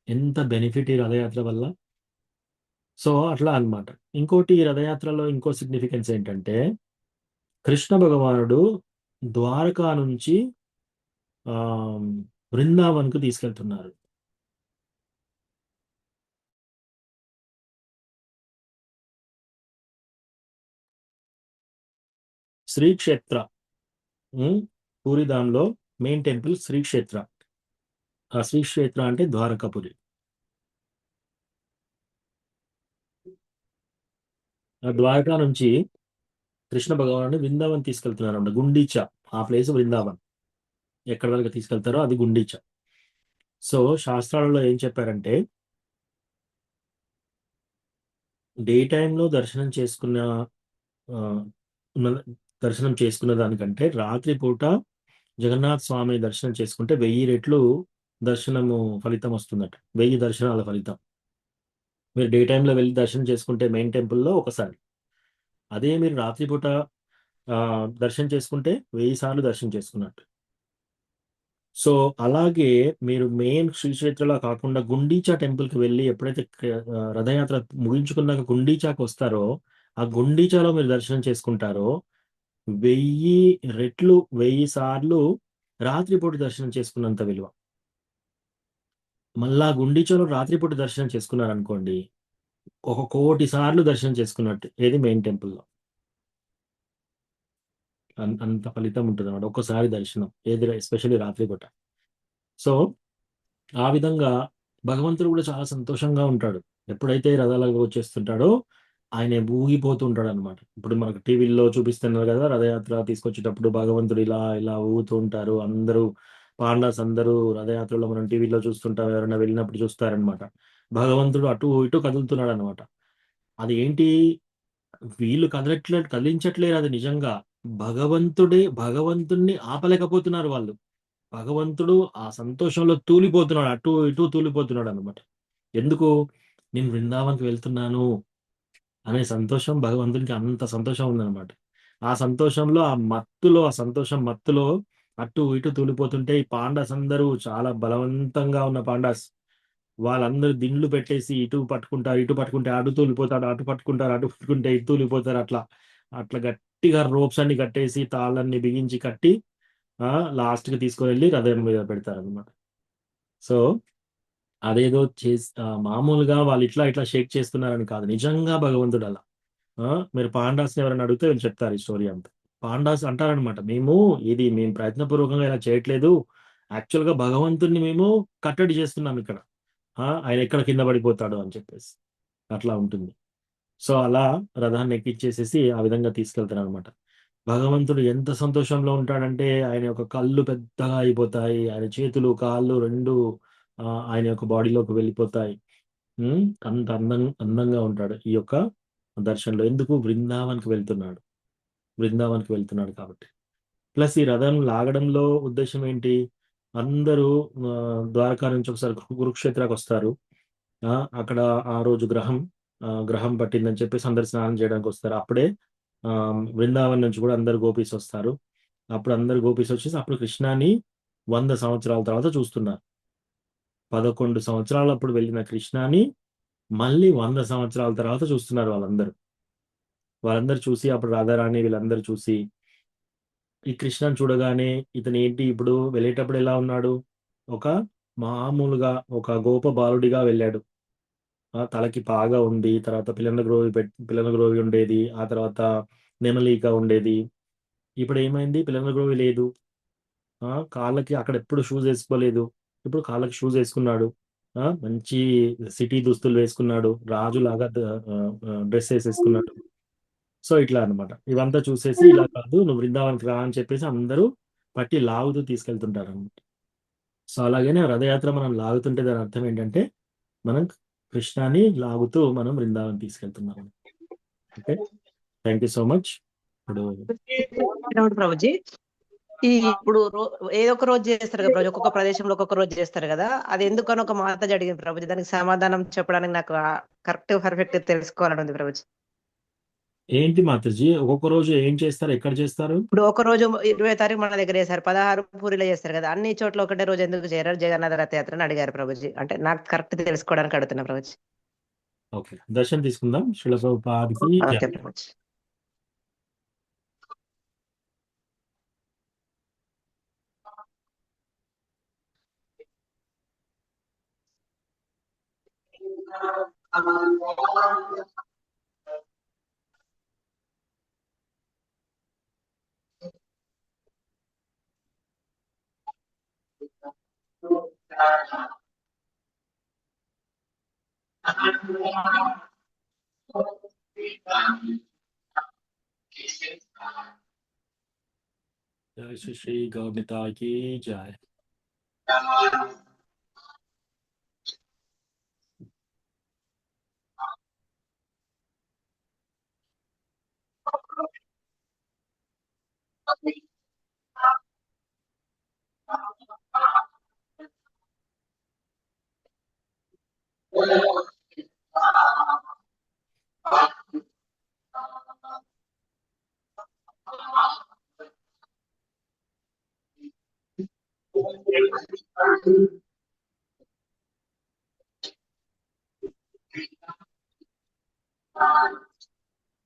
ఎంత బెనిఫిట్ ఈ రథయాత్ర వల్ల. సో అట్లా అన్నమాట. ఇంకోటి ఈ రథయాత్రలో ఇంకో సిగ్నిఫికెన్స్ ఏంటంటే, కృష్ణ భగవానుడు ద్వారకా నుంచి ఆ బృందావన్కు తీసుకెళ్తున్నారు. శ్రీక్షేత్ర, పూరిధాంలో మెయిన్ టెంపుల్ శ్రీక్షేత్ర. ఆ శ్రీక్షేత్ర అంటే ద్వారకాపురి. ఆ ద్వారకా నుంచి కృష్ణ భగవానుడు బృందావన్ తీసుకెళ్తున్నారు అన్నమాట. గుండీచా ఆ ప్లేస్ బృందావన్. ఎక్కడ వరకు తీసుకెళ్తారో అది గుండీచా. సో శాస్త్రాలలో ఏం చెప్పారంటే, డే టైంలో దర్శనం చేసుకున్న ఆ, దర్శనం చేసుకున్న దానికంటే రాత్రిపూట జగన్నాథ్ స్వామి దర్శనం చేసుకుంటే 1000 రెట్లు దర్శనము ఫలితం వస్తుందట. 1000 దర్శనాల ఫలితం. మీరు డే టైంలో వెళ్ళి దర్శనం చేసుకుంటే మెయిన్ టెంపుల్లో ఒకసారి, అదే మీరు రాత్రిపూట దర్శనం చేసుకుంటే 1000 సార్లు దర్శనం చేసుకున్నట్టు. సో అలాగే మీరు మెయిన్ శ్రీక్షేత్రలా కాకుండా గుండీచా టెంపుల్కి వెళ్ళి ఎప్పుడైతే రథయాత్ర ముగించుకున్నాక గుండీచాకు వస్తారో, ఆ గుండీచాలో మీరు దర్శనం చేసుకుంటారో 1000 రెట్లు 1000 సార్లు రాత్రిపూట దర్శనం చేసుకున్నంత విలువ. మళ్ళా గుండీచాలో రాత్రిపూట దర్శనం చేసుకున్నారనుకోండి, 1,000,000 సార్లు దర్శనం చేసుకున్నట్టు. ఏది మెయిన్ టెంపుల్లో అంత ఫలితం ఉంటుంది అన్నమాట ఒక్కసారి దర్శనం, ఏది ఎస్పెషల్లీ రాత్రిపూట. సో ఆ విధంగా భగవంతుడు కూడా చాలా సంతోషంగా ఉంటాడు. ఎప్పుడైతే రథాలకు వచ్చేస్తుంటాడో ఆయన ఊగిపోతూ ఉంటాడు అనమాట. ఇప్పుడు మనకు టీవీల్లో చూపిస్తున్నారు కదా, రథయాత్ర తీసుకొచ్చేటప్పుడు భగవంతుడు ఇలా ఇలా ఊగుతూ ఉంటారు. అందరూ పాండాస్ అందరూ రథయాత్రలో మనం టీవీలో చూస్తుంటాం, ఎవరైనా వెళ్ళినప్పుడు చూస్తారనమాట. భగవంతుడు అటు ఇటు కదులుతున్నాడు అనమాట. అది ఏంటి, వీళ్ళు కదిలించట్లేరు, అది నిజంగా భగవంతుణ్ణి ఆపలేకపోతున్నారు వాళ్ళు. భగవంతుడు ఆ సంతోషంలో తూలిపోతున్నాడు, అటు ఇటు తూలిపోతున్నాడు అనమాట. ఎందుకు, నేను బృందావన్కి వెళ్తున్నాను అనే సంతోషం భగవంతునికి అంత సంతోషం ఉందన్నమాట. ఆ సంతోషంలో ఆ సంతోషం మత్తులో అటు ఇటు తూలిపోతుంటే ఈ పాండాస్ అందరూ చాలా బలవంతంగా ఉన్న పాండాస్, వాళ్ళందరూ దిండ్లు పెట్టేసి ఇటు పట్టుకుంటారు, ఇటు పట్టుకుంటే అటు తూలిపోతాడు, అటు పట్టుకుంటారు, అటు పట్టుకుంటే ఇటు తూలిపోతారు. అట్లా అట్లా గట్టిగా రోప్స్ అన్ని కట్టేసి తాళ్ళన్ని బిగించి కట్టి లాస్ట్ కి తీసుకొని వెళ్ళి రథం మీద పెడతారు అనమాట. సో అదేదో మామూలుగా వాళ్ళు ఇట్లా ఇట్లా షేక్ చేస్తున్నారని కాదు, నిజంగా భగవంతుడు అలా. మీరు పాండాస్ని ఎవరైనా అడిగితే వీళ్ళు చెప్తారు ఈ స్టోరీ అంతా. పాండాస్ అంటారనమాట, మేము ప్రయత్నపూర్వకంగా ఇలా చేయట్లేదు, యాక్చువల్ గా భగవంతుడిని మేము కట్టడి చేస్తున్నాం ఇక్కడ, ఆయన ఎక్కడ కింద పడిపోతాడు అని చెప్పేసి. అట్లా ఉంటుంది. సో అలా రథాన్ని ఎక్కిచ్చేసేసి ఆ విధంగా తీసుకెళ్తారు అనమాట. భగవంతుడు ఎంత సంతోషంలో ఉంటాడంటే ఆయన యొక్క కళ్ళు పెద్దగా అయిపోతాయి, ఆయన చేతులు కాళ్ళు రెండు ఆయన యొక్క బాడీలోకి వెళ్ళిపోతాయి. అంత అందంగా ఉంటాడు ఈ యొక్క దర్శనంలో. ఎందుకు, బృందావన్కి వెళ్తున్నాడు కాబట్టి. ప్లస్ ఈ రథం లాగడంలో ఉద్దేశం ఏంటి, అందరూ ద్వారకా నుంచి ఒకసారి కురుక్షేత్రకు వస్తారు. అక్కడ ఆ రోజు గ్రహం పట్టిందని చెప్పేసి అందరు స్నానం చేయడానికి వస్తారు. అప్పుడే బృందావన్ నుంచి కూడా అందరు గోపీస్ వస్తారు. అప్పుడు అందరు గోపీస్ వచ్చేసి అప్పుడు కృష్ణాని 100 సంవత్సరాల తర్వాత చూస్తున్నారు. 11 సంవత్సరాలు అప్పుడు వెళ్ళిన కృష్ణాని మళ్ళీ 100 సంవత్సరాల తర్వాత చూస్తున్నారు వాళ్ళందరూ చూసి, అప్పుడు రాధారాణి వీళ్ళందరూ చూసి ఈ కృష్ణని చూడగానే ఇతను ఏంటి ఇప్పుడు వెళ్ళేటప్పుడు ఎలా ఉన్నాడు, ఒక మామూలుగా ఒక గోప బాలుడిగా వెళ్ళాడు. తలకి పాగా ఉంది, తర్వాత పిల్లన గ్రోవి ఉండేది, ఆ తర్వాత నెమలిక ఉండేది. ఇప్పుడు ఏమైంది, పిల్లన గ్రోవి లేదు. కాళ్ళకి అక్కడ ఎప్పుడు షూస్ వేసుకోలేదు, ఇప్పుడు కాళ్ళకి షూస్ వేసుకున్నాడు. మంచి సిటీ దుస్తులు వేసుకున్నాడు, రాజులాగా డ్రెస్ వేసేసుకున్నాడు. సో ఇట్లా అన్నమాట. ఇవంతా చూసేసి ఇలా కాదు నువ్వు బృందావనికి రా అని చెప్పేసి అందరూ పట్టి లాగుతూ తీసుకెళ్తుంటారు అనమాట. సో అలాగనే రథయాత్ర మనం లాగుతుంటే దాని అర్థం ఏంటంటే మనం కృష్ణాని లాగుతూ మనం బృందావన్ తీసుకెళ్తున్నాం. Okay, thank you so much. ఇప్పుడు ప్రభుజీ ఇప్పుడు ఏదో ఒక రోజు చేస్తారు కదా ప్రభుజీ, ఒక్కొక్క ప్రదేశంలో ఒక్కొక్క రోజు చేస్తారు కదా, అది ఎందుకని ఒక మాత అడిగింది ప్రభుజీ, దానికి సమాధానం చెప్పడానికి నాకు కరెక్ట్ పర్ఫెక్ట్ తెలుసుకోవాలని ఉంది ప్రభుజీ. ఏంటి మాతాజీ, ఒక్కొక్క రోజు ఏం చేస్తారు, ఎక్కడ చేస్తారు? ఇప్పుడు ఒక రోజు 20వ తారీఖు మన దగ్గర చేస్తారు, 16 పూరిలో చేస్తారు కదా, అన్ని చోట్ల ఒకటే రోజు ఎందుకు చేయరు జగన్నాథ రథయాత్ర అని అడిగారు ప్రభుజీ. అంటే నాకు కరెక్ట్ తెలుసుకోవడానికి అడుగుతున్నా ప్రభుజీ. ఓకే, దర్శనం తీసుకుందాం. శ్రీల ప్రభుపాదికి జై. ఓకే ప్రభుజీ. जय श्री श्री गौरता की जय.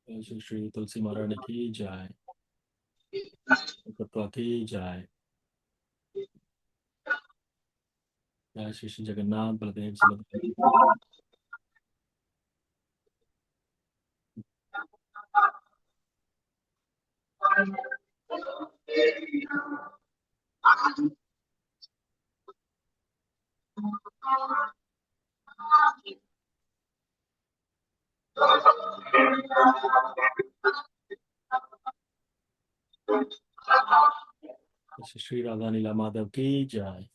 जय श्री श्री तुलसी महारानी की जय. गौरता की जय. जय श्री श्री जगन्नाथ बलदेव सुभद्रा. श्री श्री राधा लीला माधव की जय.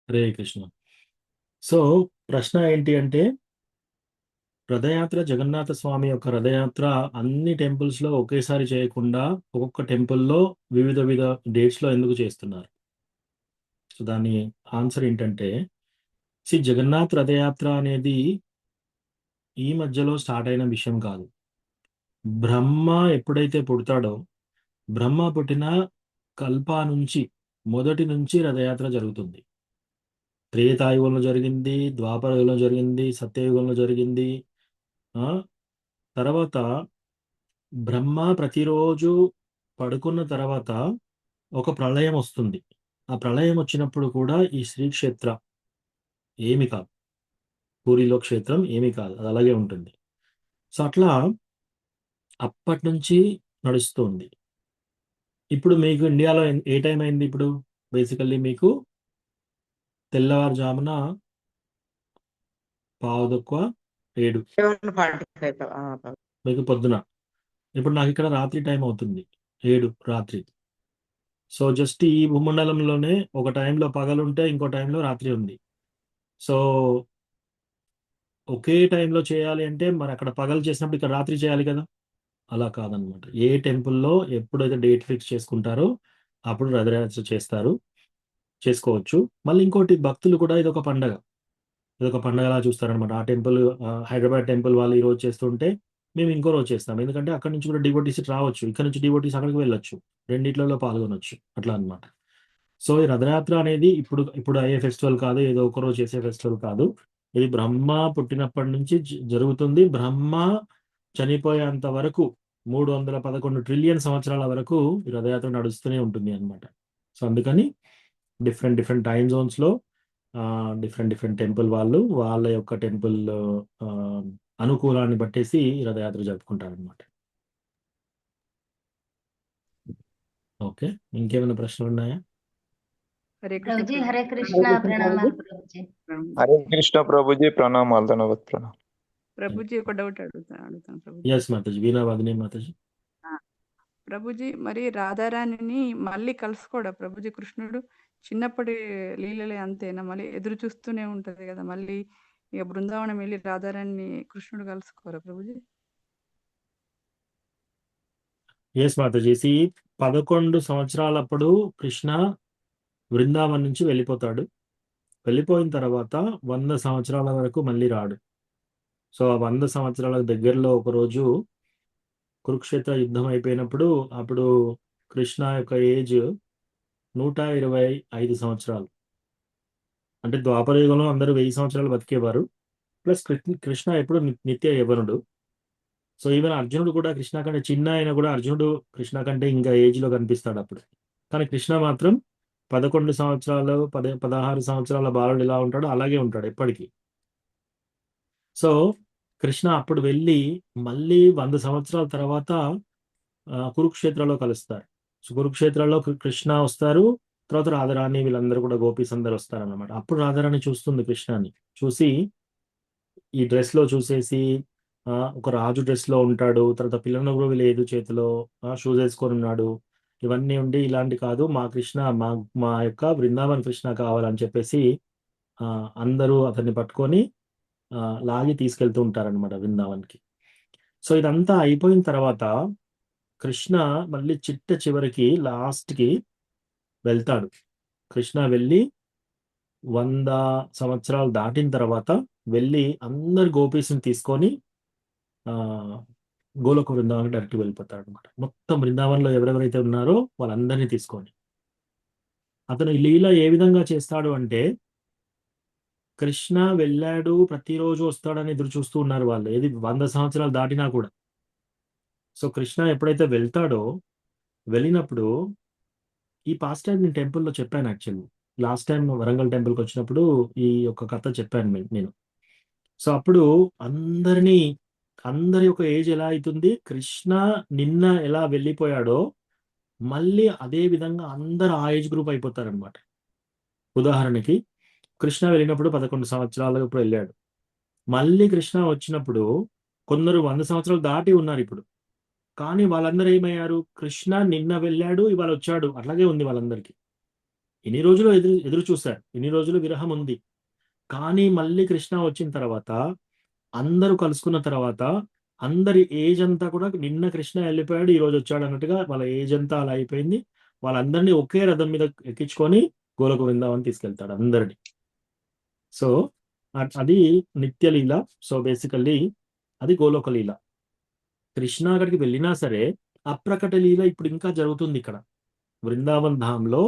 హరే కృష్ణ. సో ప్రశ్న ఏంటి అంటే, రథయాత్ర జగన్నాథ స్వామి యొక్క రథయాత్ర అన్ని టెంపుల్స్ లో ఒకేసారి చేయకుండా ఒక్కొక్క టెంపుల్లో వివిధ డేట్స్ లో ఎందుకు చేస్తున్నారు? సో దాని ఆన్సర్ ఏంటంటే, జగన్నాథ్ రథయాత్ర అనేది ఈ మధ్యలో స్టార్ట్ అయిన విషయం కాదు. బ్రహ్మ ఎప్పుడైతే పుడతాడో, బ్రహ్మ పుట్టిన కల్ప నుంచి మొదటి నుంచి రథయాత్ర జరుగుతుంది. త్రేతాయుగంలో జరిగింది, ద్వాపర యుగంలో జరిగింది, సత్యయుగంలో జరిగింది. తర్వాత బ్రహ్మ ప్రతిరోజు పడుకున్న తర్వాత ఒక ప్రళయం వస్తుంది. ఆ ప్రళయం వచ్చినప్పుడు కూడా ఈ శ్రీక్షేత్ర ఏమి కాదు, పూరిలో క్షేత్రం ఏమి కాదు, అది అలాగే ఉంటుంది. సో అట్లా అప్పటి నుంచి నడుస్తుంది. ఇప్పుడు మీకు ఇండియాలో ఏ టైం అయింది? ఇప్పుడు బేసికల్లీ మీకు తెల్లవారుజామున 6:45 మీకు పొద్దున. ఇప్పుడు నాకు ఇక్కడ రాత్రి టైం అవుతుంది 7 రాత్రి. సో జస్ట్ ఈ భూమండలంలోనే ఒక టైంలో పగలుంటే ఇంకో టైంలో రాత్రి ఉంది. సో ఒకే టైంలో చేయాలి అంటే మరి అక్కడ పగలు చేసినప్పుడు ఇక్కడ రాత్రి చేయాలి కదా, అలా కాదనమాట. ఏ టెంపుల్లో ఎప్పుడైతే డేట్ ఫిక్స్ చేసుకుంటారో అప్పుడు రథయాత్ర చేస్తారు. చేసుకోవచ్చు. మళ్ళీ ఇంకోటి భక్తులు కూడా ఇదొక పండగలా చూస్తారనమాట. ఆ టెంపుల్ హైదరాబాద్ టెంపుల్ వాళ్ళు ఈ రోజు చేస్తుంటే మేము ఇంకో రోజు చేస్తాం. ఎందుకంటే అక్కడి నుంచి కూడా డివోటీస్ రావచ్చు, ఇక్కడ నుంచి డివోటీస్ అక్కడికి వెళ్ళొచ్చు, రెండిట్లలో పాల్గొనొచ్చు అట్లా అన్నమాట. సో ఈ రథయాత్ర అనేది ఇప్పుడు అయ్యే ఫెస్టివల్ కాదు, ఏదో ఒక రోజు చేసే ఫెస్టివల్ కాదు. ఇది బ్రహ్మ పుట్టినప్పటి నుంచి జరుగుతుంది. బ్రహ్మ చనిపోయేంత వరకు 311 ట్రిలియన్ సంవత్సరాల వరకు ఈ రథయాత్ర నడుస్తూనే ఉంటుంది అన్నమాట. సో అందుకని డిఫరెంట్ టైమ్ జోన్స్ లో డిఫరెంట్ టెంపుల్ వాళ్ళు వాళ్ళ యొక్క టెంపుల్ అనుకూలాన్ని బట్టేసి ఈ రథయాత్ర జరుపుకుంటారు అనమాట. ఓకే, ఇంకేమైనా ప్రశ్నలు ఉన్నాయా? హరే ప్రభుజీ కృష్ణ హరే కృష్ణ ప్రణామాలు ప్రభుజీ. హరే కృష్ణ ప్రభుజీ, ప్రణామాలు, ధన్యవాద్ ప్రణామ్. ప్రభుజీ ఒక డౌట్ అడుగుతాను ప్రభుజీ. ఎస్ మాతాజీ, వీణా వదినే మాతాజీ. ఆ, ప్రభుజీ మరి రాధారాణిని మళ్ళీ కలుసుకోడా ప్రభుజీ కృష్ణుడు? చిన్నప్పటి లీలలే అంతేనా? మళ్ళీ ఎదురు చూస్తూనే ఉంటది కదా, మళ్ళీ ఇక బృందావనం వెళ్ళి రాధారాణిని కృష్ణుడు కలుసుకోరా ప్రభుజీ? ఎస్ మాతాజీ, 11 సంవత్సరాలప్పుడు కృష్ణ బృందావనం నుంచి వెళ్ళిపోతాడు. వెళ్ళిపోయిన తర్వాత 100 సంవత్సరాల వరకు మళ్ళీ రాడు. సో ఆ 100 సంవత్సరాల దగ్గరలో ఒకరోజు కురుక్షేత్ర యుద్ధం అయిపోయినప్పుడు అప్పుడు కృష్ణ యొక్క ఏజ్ 125 సంవత్సరాలు. అంటే ద్వాపర యుగంలో అందరూ 1000 సంవత్సరాలు బతికేవారు. ప్లస్ కృష్ణ ఎప్పుడు నిత్య యవ్వనుడు. సో ఈవెన్ అర్జునుడు కూడా కృష్ణ కంటే చిన్న అయినా కూడా అర్జునుడు కృష్ణ కంటే ఇంకా ఏజ్ లో కనిపిస్తాడు అప్పుడు. కానీ కృష్ణ మాత్రం 11 సంవత్సరాలు 16 సంవత్సరాల బాలుడు ఎలా ఉంటాడో అలాగే ఉంటాడు ఎప్పటికీ. సో కృష్ణ అప్పుడు వెళ్ళి మళ్ళీ 100 సంవత్సరాల తర్వాత కురుక్షేత్రంలో కలుస్తారు. సో కురుక్షేత్రంలో కృష్ణ వస్తారు, తర్వాత రాధారాణి వీళ్ళందరూ కూడా గోపీస్ అందరు వస్తారన్నమాట. అప్పుడు రాధారాణి చూస్తుంది కృష్ణని. చూసి ఈ డ్రెస్ లో చూసేసి ఒక రాజు డ్రెస్ లో ఉంటాడు, తర్వాత పిల్లనగురు లేదు, చేతిలో షూస్ వేసుకొని ఉన్నాడు, ఇవన్నీ ఉండి ఇలాంటి కాదు మా కృష్ణ, మా యొక్క బృందావన్ కృష్ణ కావాలని చెప్పేసి అందరూ అతన్ని పట్టుకొని లాగి తీసుకెళ్తూ ఉంటారనమాట బృందావన్కి. సో ఇదంతా అయిపోయిన తర్వాత కృష్ణ మళ్ళీ చివరికి లాస్ట్కి వెళ్తాడు. కృష్ణ వెళ్ళి 100 సంవత్సరాలు దాటిన తర్వాత వెళ్ళి అందరు గోపీస్ని తీసుకొని గోలోక బృందావన్ డైరెక్ట్ వెళ్ళిపోతాడు అనమాట. మొత్తం బృందావన్లో ఎవరెవరైతే ఉన్నారో వాళ్ళందరినీ తీసుకొని. అతను లీల ఏ విధంగా చేస్తాడు అంటే, కృష్ణ వెళ్ళాడు ప్రతిరోజు వస్తాడని ఎదురు చూస్తూ ఉన్నారు వాళ్ళు, ఏది 100 సంవత్సరాలు దాటినా కూడా. సో కృష్ణ ఎప్పుడైతే వెళ్తాడో, వెళ్ళినప్పుడు ఈ పాస్ట్ టైం నేను టెంపుల్లో చెప్పాను. యాక్చువల్లీ లాస్ట్ టైం వరంగల్ టెంపుల్కి వచ్చినప్పుడు ఈ యొక్క కథ చెప్పాను నేను. సో అప్పుడు అందరి యొక్క ఏజ్ ఎలా అవుతుంది, కృష్ణ నిన్న ఎలా వెళ్ళిపోయాడో మళ్ళీ అదే విధంగా అందరు ఆ ఏజ్ గ్రూప్ అయిపోతారనమాట. ఉదాహరణకి కృష్ణ వెళ్ళినప్పుడు 11 సంవత్సరాలకు ఇప్పుడు వెళ్ళాడు. మళ్ళీ కృష్ణ వచ్చినప్పుడు కొందరు 100 సంవత్సరాలు దాటి ఉన్నారు ఇప్పుడు, కానీ వాళ్ళందరూ ఏమయ్యారు, కృష్ణ నిన్న వెళ్ళాడు ఇవాళ వచ్చాడు అట్లాగే ఉంది వాళ్ళందరికీ. ఇన్ని రోజులు ఎదురు చూశారు, ఇన్ని రోజులు విరహం ఉంది. కానీ మళ్ళీ కృష్ణ వచ్చిన తర్వాత అందరూ కలుసుకున్న తర్వాత అందరి ఏజ్ అంతా కూడా నిన్న కృష్ణ వెళ్ళిపోయాడు ఈ రోజు వచ్చాడు అన్నట్టుగా వాళ్ళ ఏజ్ అంతా అలా అయిపోయింది. వాళ్ళందరినీ ఒకే రథం మీద ఎక్కించుకొని గోలోక బృందావన్ తీసుకెళ్తాడు అందరినీ. సో అది నిత్యలీల. సో బేసికల్లీ అది గోలోక లీల. కృష్ణ అక్కడికి వెళ్ళినా సరే అప్రకట లీల ఇప్పుడు ఇంకా జరుగుతుంది ఇక్కడ బృందావన్ ధాంలో.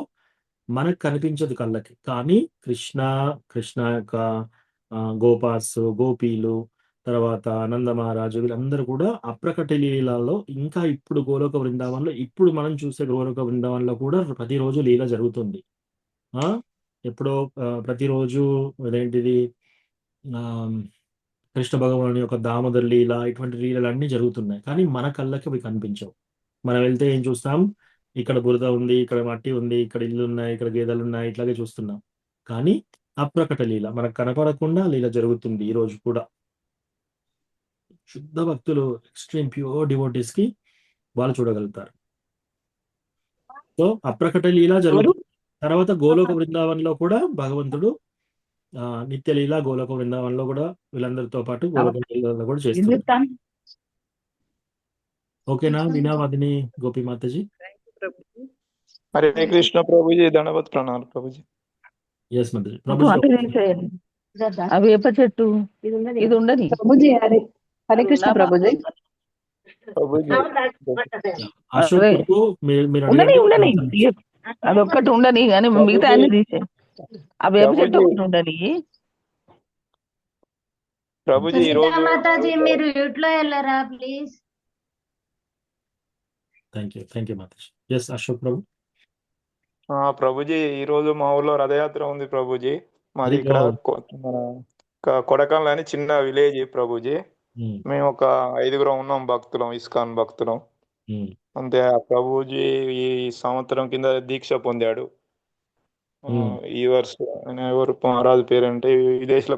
మనకు కనిపించదు కళ్ళకి, కానీ కృష్ణ యొక్క గోపాస్, గోపీలు, తర్వాత నంద మహారాజు వీళ్ళందరూ కూడా అప్రకట లీలలో ఇంకా ఇప్పుడు గోలోక బృందావన్లో, ఇప్పుడు మనం చూసే గోలోక బృందావన్లో కూడా ప్రతిరోజు లీల జరుగుతుంది. ఎప్పుడో ప్రతిరోజు అదేంటిది కృష్ణ భగవాను యొక్క దామోదర్ లీల, ఇటువంటి లీలలు అన్నీ జరుగుతున్నాయి, కానీ మన కళ్ళకి అవి కనిపించవు. మనం వెళ్తే ఏం చూస్తాం, ఇక్కడ బురద ఉంది, ఇక్కడ మట్టి ఉంది, ఇక్కడ ఇల్లు ఉన్నాయి, ఇక్కడ గేదెలు ఉన్నాయి, ఇట్లాగే చూస్తున్నాం. కానీ అప్రకట లీల మనకు కనపడకుండా లీల జరుగుతుంది ఈ రోజు కూడా. శుద్ధ భక్తులు, ఎక్స్ట్రీమ్ ప్యూర్ డివోటీస్ కి వాళ్ళు చూడగలుగుతారు. సో అప్రకట లీల జరుగుతుంది. తర్వాత గోలోక బృందావన్ లో కూడా భగవంతుడు నిత్య లీల గోలోక బృందావన్ లో కూడా వీళ్ళందరితో పాటు గోలోక లీలలో కూడా చేస్తారు. ఓకేనా వీణా వదిని గోపి మాతాజీ? హరే కృష్ణ ప్రభుజీ, ధన్యవాద్ ప్రణామాలు ప్రభుజీ. ఎస్ మాతాజీ. ప్రభుజీ అన్ని తీసేయండి. ఆ వేప చెట్టు ఇది ఉండని. ప్రభుజీ హరే కృష్ణ ప్రభుజీ. ప్రభుజీ అశోక్ అదే ప్రభు మీరు ఉండని అడగండి. ఉండని మాట్లాడండి. అదొక్కటి ఉండని కానీ మిగతా ప్రభుజీ అన్ని తీసే. ఆ వేప చెట్టు ప్రభుజీ ఒకటి ఉండని. ప్రభుజీ సునీత ఈరోజు మాతాజీ మీరు మ్యూట్ లో వెళ్ళారా ప్లీజ్? థ్యాంక్ యూ మాతాజీ. ఎస్ అశోక్ ప్రభు. ప్రభుజీ ఈరోజు మా ఊర్లో రథయాత్ర ఉంది ప్రభుజీ. మాది వెరీ ఇక్కడ గుడ్. మన కొడకండ్ల అని చిన్న విలేజ్ ప్రభుజీ. మేము ఒక 5గురం ఉన్నాం భక్తులం, ఇస్కాన్ భక్తులం అంతే. ఆ ప్రభుజీ ఈ సంవత్సరం కింద దీక్ష పొందాడు. ఈ వర్షం ఆయన ఎవరు మహారాజు పేరంటే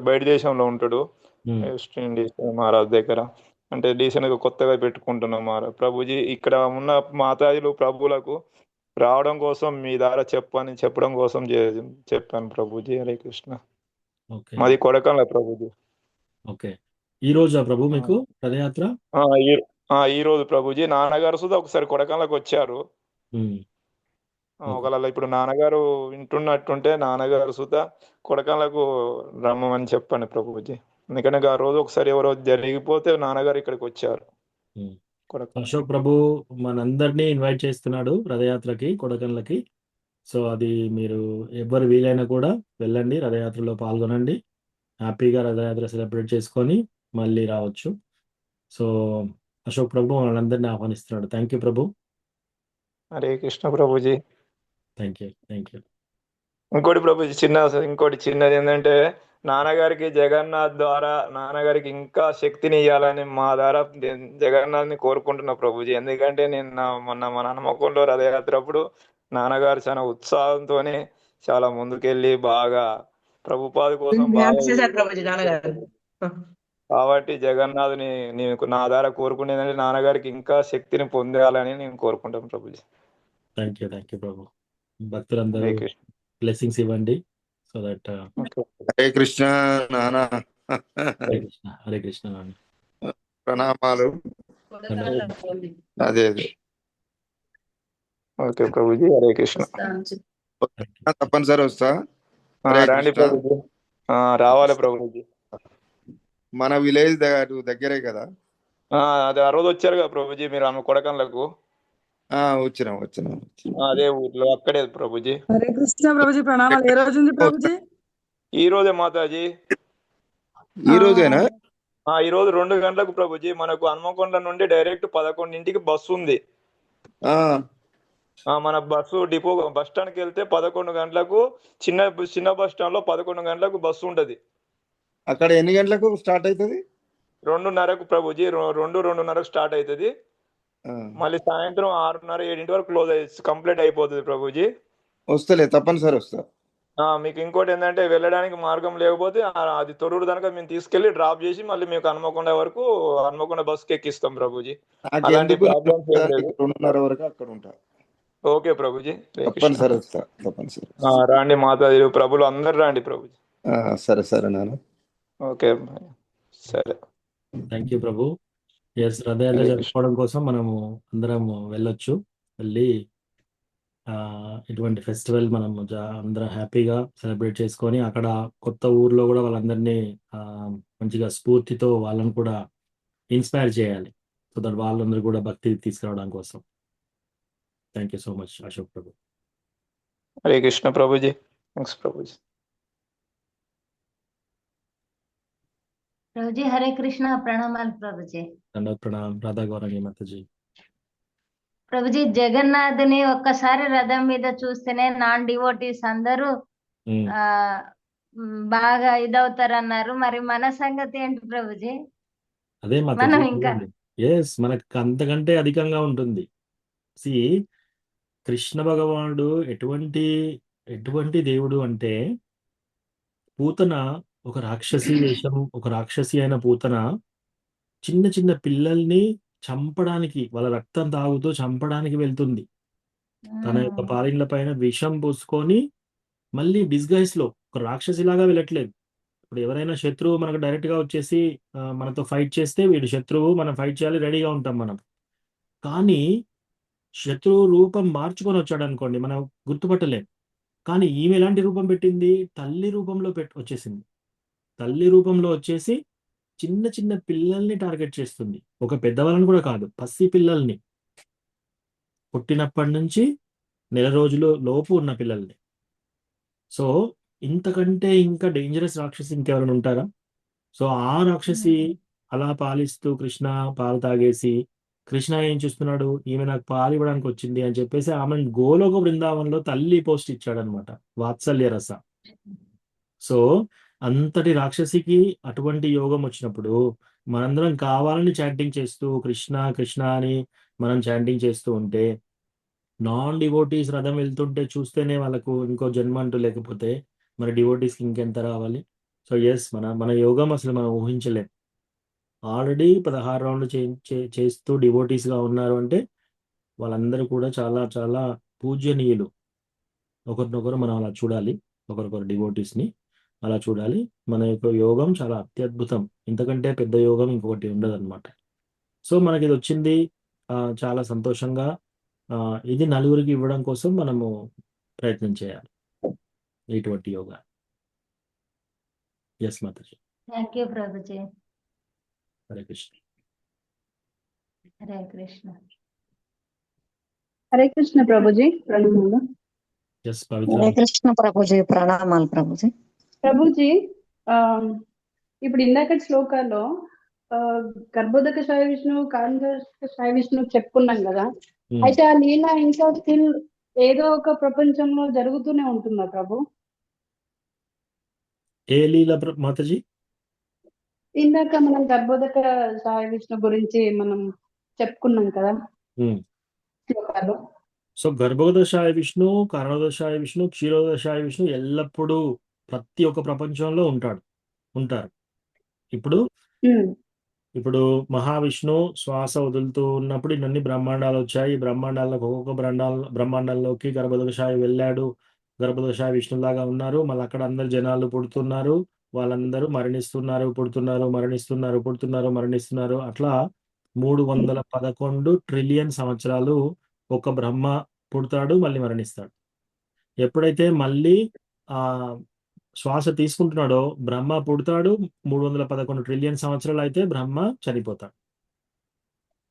బయట దేశంలో ఉంటాడు, వెస్ట్ ఇండీస్ మహారాజు దగ్గర. అంటే డీసెంట్ గా కొత్తగా పెట్టుకుంటున్నాం మహారాజ్ ప్రభుజీ. ఇక్కడ ఉన్న మాతాజీలు ప్రభువులకు రావడం కోసం మీ ద్వారా చెప్పడం కోసం చెప్పాను ప్రభుజీ. హరే కృష్ణ. ఓకే మాది కొడకండ్ల ప్రభుజీ. ఓకే. ఈ రోజా ప్రభు మీకు రథయాత్ర? ఈ రోజు ప్రభుజీ నాన్నగారు సుధా ఒకసారి కొడకండ్లకు వచ్చారు. ఒకవేళ ఇప్పుడు నాన్నగారు వింటున్నట్టుంటే నాన్నగారు సుధా కొడకండ్లకు రమ్మని చెప్పండి ప్రభుజీ. ఎందుకంటే ఆ రోజు ఒకసారి ఎవరో జరిగిపోతే నాన్నగారు ఇక్కడికి వచ్చారు. అశోక్ ప్రభు మనందరినీ ఇన్వైట్ చేస్తున్నాడు రథయాత్రకి, కొడకండ్లకి. సో అది మీరు ఎవరు వీలైనా కూడా వెళ్ళండి, రథయాత్రలో పాల్గొనండి, హ్యాపీగా రథయాత్ర సెలబ్రేట్ చేసుకొని మళ్ళీ రావచ్చు. సో అశోక్ ప్రభు మనందరినీ ఆహ్వానిస్తున్నాడు. Thank you Prabhu. Hare Krishna Prabhuji. Thank you. ఇంకోటి చిన్నది ఏంటంటే నాన్నగారికి జగన్నాథ్ ద్వారా నాన్నగారికి ఇంకా శక్తిని ఇవ్వాలని మా ద్వారా జగన్నాథ్ని కోరుకుంటున్నా ప్రభుజీ. ఎందుకంటే నేను మన హనుమకొండలో రథయాత్ర అప్పుడు నాన్నగారు చాలా ఉత్సాహంతోనే చాలా ముందుకెళ్ళి బాగా ప్రభుపాద కోసం కాబట్టి జగన్నాథుని నీకు నా ద్వారా కోరుకునేదంటే నాన్నగారికి ఇంకా శక్తిని పొందాలని నేను కోరుకుంటాను ప్రభుజీ. థ్యాంక్ యూ ప్రభు. భక్తులందరూ బ్లెస్సింగ్స్ ఇవ్వండి సో దట్. హరే కృష్ణ నాన్న. హరే కృష్ణ నాన్న. ప్రణామాలు. అదే ఓకే ప్రభుజీ. హరే కృష్ణ. తప్పనిసరి వస్తా. రాండి ప్రభుజీ. రావాలి ప్రభుజీ. మన విలేజ్ దగ్గరే కదా? అదే ఆ రోజు వచ్చారు కదా ప్రభుజీ మీరు ఆమె కొడకండ్లకు. వచ్చినాం అదే ఊర్లో అక్కడే ప్రభుజీ. హరే కృష్ణ ప్రభుజీ. ప్రణామాలు. ఏ రోజు ఉంది ప్రభుజీ? ఈ రోజే మాతాజీ. ఈ రోజేనా? ఈ రోజు 2 గంటలకు ప్రభుజీ. మనకు హనుమకొండ నుండి డైరెక్ట్ 11ంటికి బస్సు ఉంది. మన బస్సు డిపో బస్ స్టాండ్కి వెళ్తే 11 గంటలకు చిన్న బస్ స్టాండ్ లో 11 గంటలకు బస్సు ఉంటది. అక్కడ ఎన్ని గంటలకు స్టార్ట్ అవుతుంది? 2:30కు ప్రభుజీ. 2:30కు స్టార్ట్ అవుతుంది. మళ్ళీ సాయంత్రం 6:30, 7 వరకు క్లోజ్ కంప్లీట్ అయిపోతుంది ప్రభుజీ. వస్తలే, తప్పనిసరి వస్తా. మీకు ఇంకోటి ఏంటంటే వెళ్ళడానికి మార్గం లేకపోతే అది తొర్రూరు దాకా మేము తీసుకెళ్లి డ్రాప్ చేసి మళ్ళీ మీకు హనుమకొండ వరకు హనుమకొండ బస్కి ఎక్కిస్తాం ప్రభుజీ. అలాంటి ప్రాబ్లమ్స్ ఏం లేదు. 2:30 వరకు అక్కడ ఉంటా. ఓకే ప్రభుజీ. తప్పనిసరి వస్తా. తప్పనిసరి రాండి మాతాజీ ప్రభులు అందరు రాండి ప్రభుజీ. సరే నాన్న. ఓకే సరే. Thank you Prabhu. ఎస్, రథయాత్ర జరుపుకోవడం కోసం మనము అందరం వెళ్ళొచ్చు. వెళ్ళి ఇటువంటి ఫెస్టివల్ మనం అందరం హ్యాపీగా సెలబ్రేట్ చేసుకొని అక్కడ కొత్త ఊర్లో కూడా వాళ్ళందరినీ మంచిగా స్ఫూర్తితో వాళ్ళని కూడా ఇన్స్పైర్ చేయాలి. సో దట్ వాళ్ళందరూ కూడా భక్తి తీసుకురావడం కోసం. Thank you so much Ashok Prabhu. Hare Krishna ప్రభుజీ. థ్యాంక్స్ ప్రభుజీ. ప్రభుజీ హరే కృష్ణ. ప్రణామాలు ప్రభుజీ. ప్రణామం రాధా గౌరంగి మాతాజీ. ప్రభుజీ జగన్నాథుని ఒక్కసారి రథం మీద చూస్తేనే నాన్ డివోటీస్ అందరూ బాగా ఇదవుతారన్నారు. మరి మన సంగతి ఏంటి ప్రభుజీ? అదే మనం ఇంకా మనకు అంతకంటే అధికంగా ఉంటుంది. కృష్ణ భగవానుడు ఎటువంటి దేవుడు అంటే, పూతన ఒక రాక్షసి వేషం, ఒక రాక్షసి అయిన పూతన చిన్న చిన్న పిల్లల్ని చంపడానికి, వాళ్ళ రక్తం తాగుతూ చంపడానికి వెళ్తుంది. తన యొక్క పాలిండ్ల పైన విషం పూసుకొని మళ్ళీ డిస్గైజ్ లో ఒక రాక్షసిలాగా వెళ్ళట్లేదు. ఇప్పుడు ఎవరైనా శత్రువు మనకు డైరెక్ట్ గా వచ్చేసి మనతో ఫైట్ చేస్తే వీడు శత్రువు, మనం ఫైట్ చేయాలి, రెడీగా ఉంటాం మనం. కానీ శత్రువు రూపం మార్చుకొని వచ్చాడు అనుకోండి, మనం గుర్తుపట్టలేం. కానీ ఈమె ఎలాంటి రూపం పెట్టింది? తల్లి రూపంలో వచ్చేసింది. తల్లి రూపంలో వచ్చేసి చిన్న చిన్న పిల్లల్ని టార్గెట్ చేస్తుంది. ఒక పెద్దవాళ్ళని కూడా కాదు, పసి పిల్లల్ని, పుట్టినప్పటి నుంచి నెల రోజులు లోపు ఉన్న పిల్లల్ని. సో ఇంతకంటే ఇంకా డేంజరస్ రాక్షసి ఇంకెవరైనా ఉంటారా? సో ఆ రాక్షసి అలా పాలిస్తూ కృష్ణ పాలు తాగేసి, కృష్ణ ఏం చూస్తున్నాడు, ఈమె నాకు పాలు ఇవ్వడానికి వచ్చింది అని చెప్పేసి ఆమెను గోలోక బృందావనంలో తల్లి పోస్ట్ ఇచ్చాడనమాట, వాత్సల్య రస. సో అంతటి రాక్షసికి అటువంటి యోగం వచ్చినప్పుడు మనందరం కావాలని చాంటింగ్ చేస్తూ కృష్ణ కృష్ణ అని మనం చాంటింగ్ చేస్తూ ఉంటే, నాన్ డివోటీస్ రథం వెళ్తుంటే చూస్తేనే వాళ్ళకు ఇంకో జన్మ అంటూ లేకపోతే మరి డివోటీస్కి ఇంకెంత రావాలి? సో ఎస్, మన యోగం అసలు మనం ఊహించలేం. ఆల్రెడీ 16 రౌండ్లు చేస్తూ డివోటీస్గా ఉన్నారు అంటే వాళ్ళందరూ కూడా చాలా చాలా పూజ్యనీయులు. ఒకరినొకరు మనం అలా చూడాలి, ఒకరికొకరు డివోటీస్ని అలా చూడాలి. మన యొక్క యోగం చాలా అత్యద్భుతం, ఇంతకంటే పెద్ద యోగం ఇంకొకటి ఉండదు అనమాట. సో మనకి ఇది వచ్చింది, చాలా సంతోషంగా. ఇది నలుగురికి ఇవ్వడం కోసం మనము ప్రయత్నం చేయాలి ఇటువంటి యోగా. ఎస్ మాతాజీ. థ్యాంక్ యూ ప్రభుజీ. హరే కృష్ణ. హరే కృష్ణ. హరే కృష్ణ ప్రభుజీ, ప్రణామాలు. ఎస్ పవిత్ర. హరే కృష్ణ ప్రభుజీ, ప్రణామాలు ప్రభుజీ. ప్రభుజీ, ఇప్పుడు ఇందాక శ్లోకాల్లో గర్భోదక సాయ విష్ణు, కాండోదక సాయ విష్ణు చెప్పుకున్నాం కదా. అయితే ఆ లీల ఇంకా స్టిల్ ఏదో ఒక ప్రపంచంలో జరుగుతూనే ఉంటుందా ప్రభు? ఏ లీల మాతాజీ? ఇందాక మనం గర్భోదక సాయ విష్ణు గురించి మనం చెప్పుకున్నాం కదా శ్లోకాలు. సో గర్భోదశాయ విష్ణు, కారణోదశాయ విష్ణు, క్షీరోదశాయ విష్ణు ఎల్లప్పుడూ ప్రతి ఒక్క ప్రపంచంలో ఉంటారు. ఇప్పుడు మహావిష్ణు శ్వాస వదులుతూ ఉన్నప్పుడు ఇన్ని బ్రహ్మాండాలు వచ్చాయి. ఈ బ్రహ్మాండాల్లో ఒక్కొక్క బ్రహ్మాండాల్లోకి గర్భోదశాయ వెళ్ళాడు. గర్భోదశాయ విష్ణులాగా ఉన్నారు. మళ్ళీ అక్కడ అందరు జనాలు పుడుతున్నారు, వాళ్ళందరూ మరణిస్తున్నారు, పుడుతున్నారు, మరణిస్తున్నారు, పుడుతున్నారు, మరణిస్తున్నారు. అట్లా 311 ట్రిలియన్ సంవత్సరాలు ఒక బ్రహ్మ పుడతాడు, మళ్ళీ మరణిస్తాడు. ఎప్పుడైతే మళ్ళీ శ్వాస తీసుకుంటున్నాడో బ్రహ్మ పుడతాడు. 311 ట్రిలియన్ సంవత్సరాలు అయితే బ్రహ్మ చనిపోతాడు.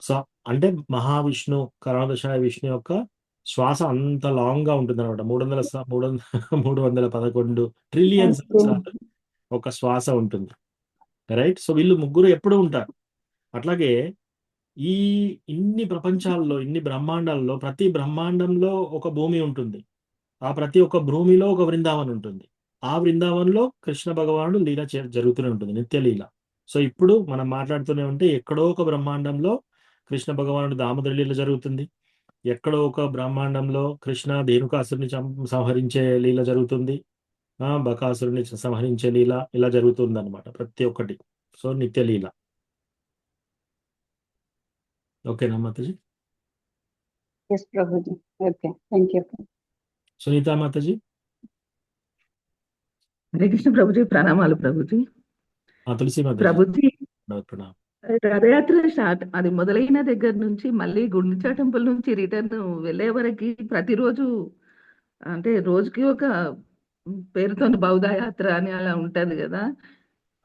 సో అంటే మహావిష్ణు, కరణోదశాయ విష్ణు యొక్క శ్వాస అంత లాంగ్ గా ఉంటుంది అనమాట. 311 ట్రిలియన్ సంవత్సరాలు ఒక శ్వాస ఉంటుంది, రైట్? సో వీళ్ళు ముగ్గురు ఎప్పుడు ఉంటారు. అట్లాగే ఇన్ని ప్రపంచాల్లో, ఇన్ని బ్రహ్మాండాల్లో ప్రతి బ్రహ్మాండంలో ఒక భూమి ఉంటుంది. ఆ ప్రతి ఒక్క భూమిలో ఒక బృందావనం ఉంటుంది. ఆ బృందావనంలో కృష్ణ భగవానుడు లీల జరుగుతూనే ఉంటుంది, నిత్య లీల. సో ఇప్పుడు మనం మాట్లాడుతూనే ఉంటే ఎక్కడో ఒక బ్రహ్మాండంలో కృష్ణ భగవానుడు దామోదర లీల జరుగుతుంది. ఎక్కడో ఒక బ్రహ్మాండంలో కృష్ణ ధేనుకాసురుని సంహరించే లీల జరుగుతుంది. బకాసురుని సంహరించే లీల ఇలా జరుగుతుంది అనమాట ప్రతి ఒక్కటి. సో నిత్య లీల. ఓకేనా మాతాజీ? ఎస్ ప్రభుజీ. Okay, thank you. సునీత మాతాజీ. హరే కృష్ణ ప్రభుజీ, ప్రణామాలు ప్రభుజీ. తులసి ప్రభుజీ, ప్రణామం. రథయాత్ర స్టార్ట్ అది మొదలైన దగ్గర నుంచి మళ్ళీ గుండిచా టెంపుల్ నుంచి రిటర్న్ వెళ్ళే వరకు ప్రతిరోజు అంటే రోజుకి ఒక పేరుతో బౌద్ధ యాత్ర అని అలా ఉంటది కదా.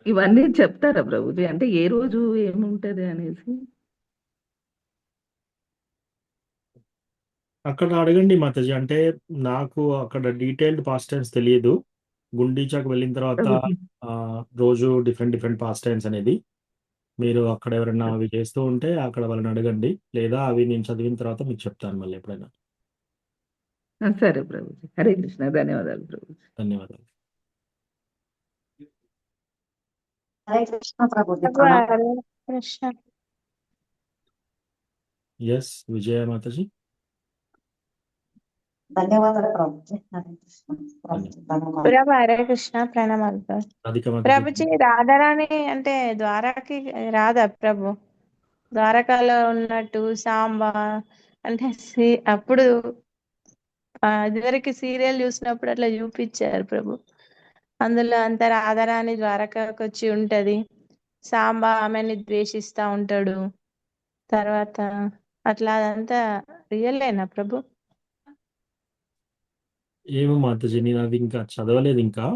ఇవన్నీ చెప్తారా ప్రభుజీ? అంటే ఏ రోజు ఏముంటది అనేసి. అక్కడ అడగండి మాతాజీ. అంటే నాకు అక్కడ డీటెయిల్డ్ పాస్ట్ టైమ్స్ తెలియదు. గుండీచాకు వెళ్ళిన తర్వాత రోజు డిఫరెంట్ పాస్ట్ టైమ్స్ అనేది మీరు అక్కడ ఎవరైనా అవి చేస్తూ ఉంటే అక్కడ వాళ్ళని అడగండి, లేదా అవి నేను చదివిన తర్వాత మీకు చెప్తాను మళ్ళీ ఎప్పుడైనా. సరే ప్రభుజీ. హరే కృష్ణ, ధన్యవాదాలు ప్రభుజీ. ధన్యవాదాలు. హరే కృష్ణ ప్రభుజీ. కృష్ణ. ఎస్ విజయ మాతాజీ. ధన్యవాదాలు ప్రభుజీ. హరే కృష్ణ ప్రభు హరే కృష్ణ, ప్రణామాలు ప్రభుజీ. రాధారాణి అంటే ద్వారకి రాదా ప్రభు? ద్వారకాలో ఉన్నట్టు సాంబా అంటే అప్పుడు ఇదివరకు సీరియల్ చూసినప్పుడు అట్లా చూపించారు ప్రభు. అందులో అంతా రాధారాణి ద్వారకాకి వచ్చి ఉంటది, సాంబా ఆమెని ద్వేషిస్తా ఉంటాడు. తర్వాత అట్లా అదంతా రియల్లేనా ప్రభు? ఏమో మాతాజీ, నేను అది ఇంకా చదవలేదు. ఇంకా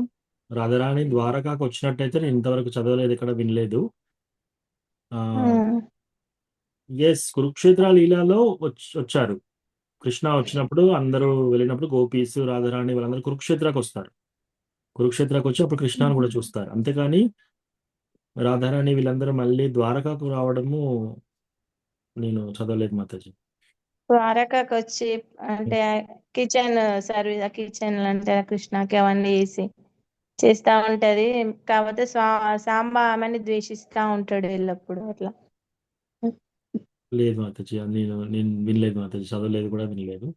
రాధారాణి ద్వారకాకు వచ్చినట్టయితే నేను ఇంతవరకు చదవలేదు, ఇక్కడ వినలేదు. ఎస్, కురుక్షేత్ర లీలాలో వచ్చారు. కృష్ణ వచ్చినప్పుడు అందరూ వెళ్ళినప్పుడు గోపీస్ రాధారాణి వాళ్ళందరూ కురుక్షేత్రకు వస్తారు. కురుక్షేత్రకు వచ్చి అప్పుడు కృష్ణను కూడా చూస్తారు. అంతేకాని రాధారాణి వీళ్ళందరూ మళ్ళీ ద్వారకాకు రావడము నేను చదవలేదు మాతాజీ. ద్వారకాకి వచ్చి అంటే కిచెన్ సర్వీస్, కిచెన్ అంటే కృష్ణకి అవన్నీ చేస్తా ఉంటది. కాకపోతే సాంబ ఆమెని ద్వేషిస్తా ఉంటాడు ఎల్లప్పుడు అట్లా. లేదు మాతాజీ, నేను వినలేదు మాతాజీ, చదవలేదు కూడా వినలేదు.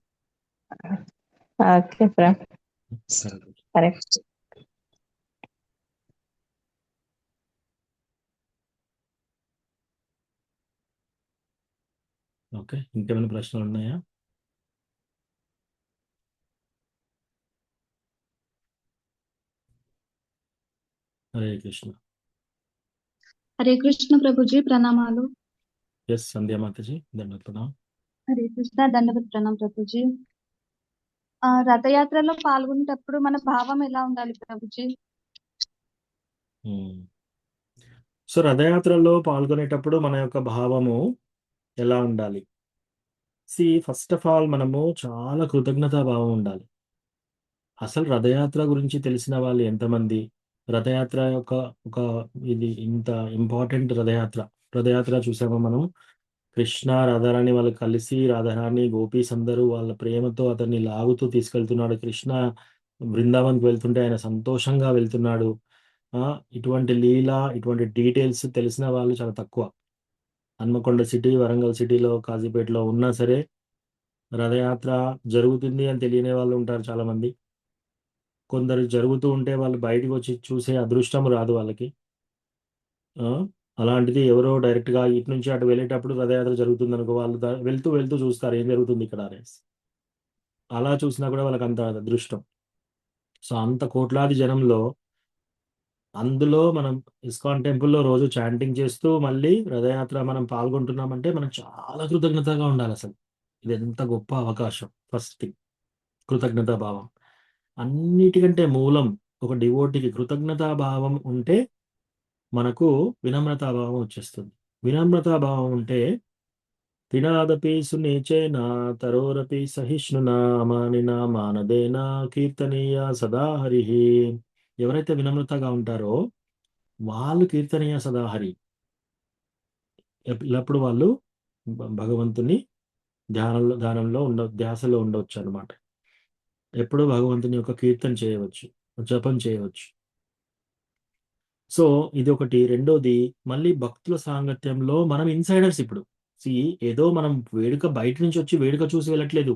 Okay correct. ఓకే, ఇంకేమైనా ప్రశ్నలు ఉన్నాయా? హరే కృష్ణ. హరే కృష్ణ ప్రభుజీ, ప్రణామాలు. ఎస్, సంధ్యా మాతాజీ, దండవత్. హరే కృష్ణ, దండవత్ ప్రణాం ప్రభుజీ. రథయాత్రలో పాల్గొనేటప్పుడు మన భావం ఎలా ఉండాలి ప్రభుజీ? సో రథయాత్రలో పాల్గొనేటప్పుడు మన యొక్క భావము ఎలా ఉండాలి? ఫస్ట్ ఆఫ్ ఆల్ మనము చాలా కృతజ్ఞతా భావం ఉండాలి. అసలు రథయాత్ర గురించి తెలిసిన వాళ్ళు ఎంతమంది? రథయాత్ర యొక్క ఒక ఇది ఇంత ఇంపార్టెంట్ రథయాత్ర చూసామో మనం. కృష్ణ రాధారాణి వాళ్ళు కలిసి, రాధారాణి గోపీస్ అందరూ వాళ్ళ ప్రేమతో అతన్ని లాగుతూ తీసుకెళ్తున్నాడు. కృష్ణ బృందావన్కి వెళ్తుంటే ఆయన సంతోషంగా వెళ్తున్నాడు. ఇటువంటి లీల, ఇటువంటి డీటెయిల్స్ తెలిసిన వాళ్ళు చాలా తక్కువ. హన్మకొండ సిటీ, వరంగల్ సిటీలో, కాజీపేటలో ఉన్నా సరే రథయాత్ర జరుగుతుంది అని తెలియని వాళ్ళు ఉంటారు చాలా మంది. కొందరు జరుగుతూ ఉంటే వాళ్ళు బయటకు వచ్చి చూసే అదృష్టం రాదు వాళ్ళకి. అలాంటిది ఎవరో డైరెక్ట్గా ఇటు నుంచి అటు వెళ్ళేటప్పుడు రథయాత్ర జరుగుతుంది అనుకో, వాళ్ళు వెళ్తూ వెళ్తూ చూస్తారు ఏం జరుగుతుంది ఇక్కడ అనేసి. అలా చూసినా కూడా వాళ్ళకి అంత అదృష్టం. సో అంత కోట్లాది జనంలో, అందులో మనం ఇస్కాన్ టెంపుల్లో రోజు చాంటింగ్ చేస్తూ మళ్ళీ రథయాత్ర మనం పాల్గొంటున్నామంటే మనం చాలా కృతజ్ఞతగా ఉండాలి. అసలు ఇది ఎంత గొప్ప అవకాశం. ఫస్ట్ థింగ్ కృతజ్ఞతా భావం. అన్నిటికంటే మూలం ఒక డివోటీకి కృతజ్ఞతా భావం ఉంటే మనకు వినమ్రతాభావం వచ్చేస్తుంది. వినమ్రతాభావం ఉంటే తినాదపి సునీచేన తరోరపి సహిష్ణునా మానినా మానదేనా కీర్తనీయ సదా హరిహి. ఎవరైతే వినమ్రతగా ఉంటారో వాళ్ళు కీర్తనీయ సదాహరి. ఎల్లప్పుడు వాళ్ళు భగవంతుని ధ్యానంలో ధ్యాసలో ఉండవచ్చు అనమాట. ఎప్పుడూ భగవంతుని యొక్క కీర్తన చేయవచ్చు, జపం చేయవచ్చు. సో ఇది ఒకటి. రెండోది, మళ్ళీ భక్తుల సాంగత్యంలో మనం ఇన్సైడర్స్. ఇప్పుడు ఏదో మనం వేడుక బయట నుంచి వచ్చి వేడుక చూసి వెళ్ళట్లేదు,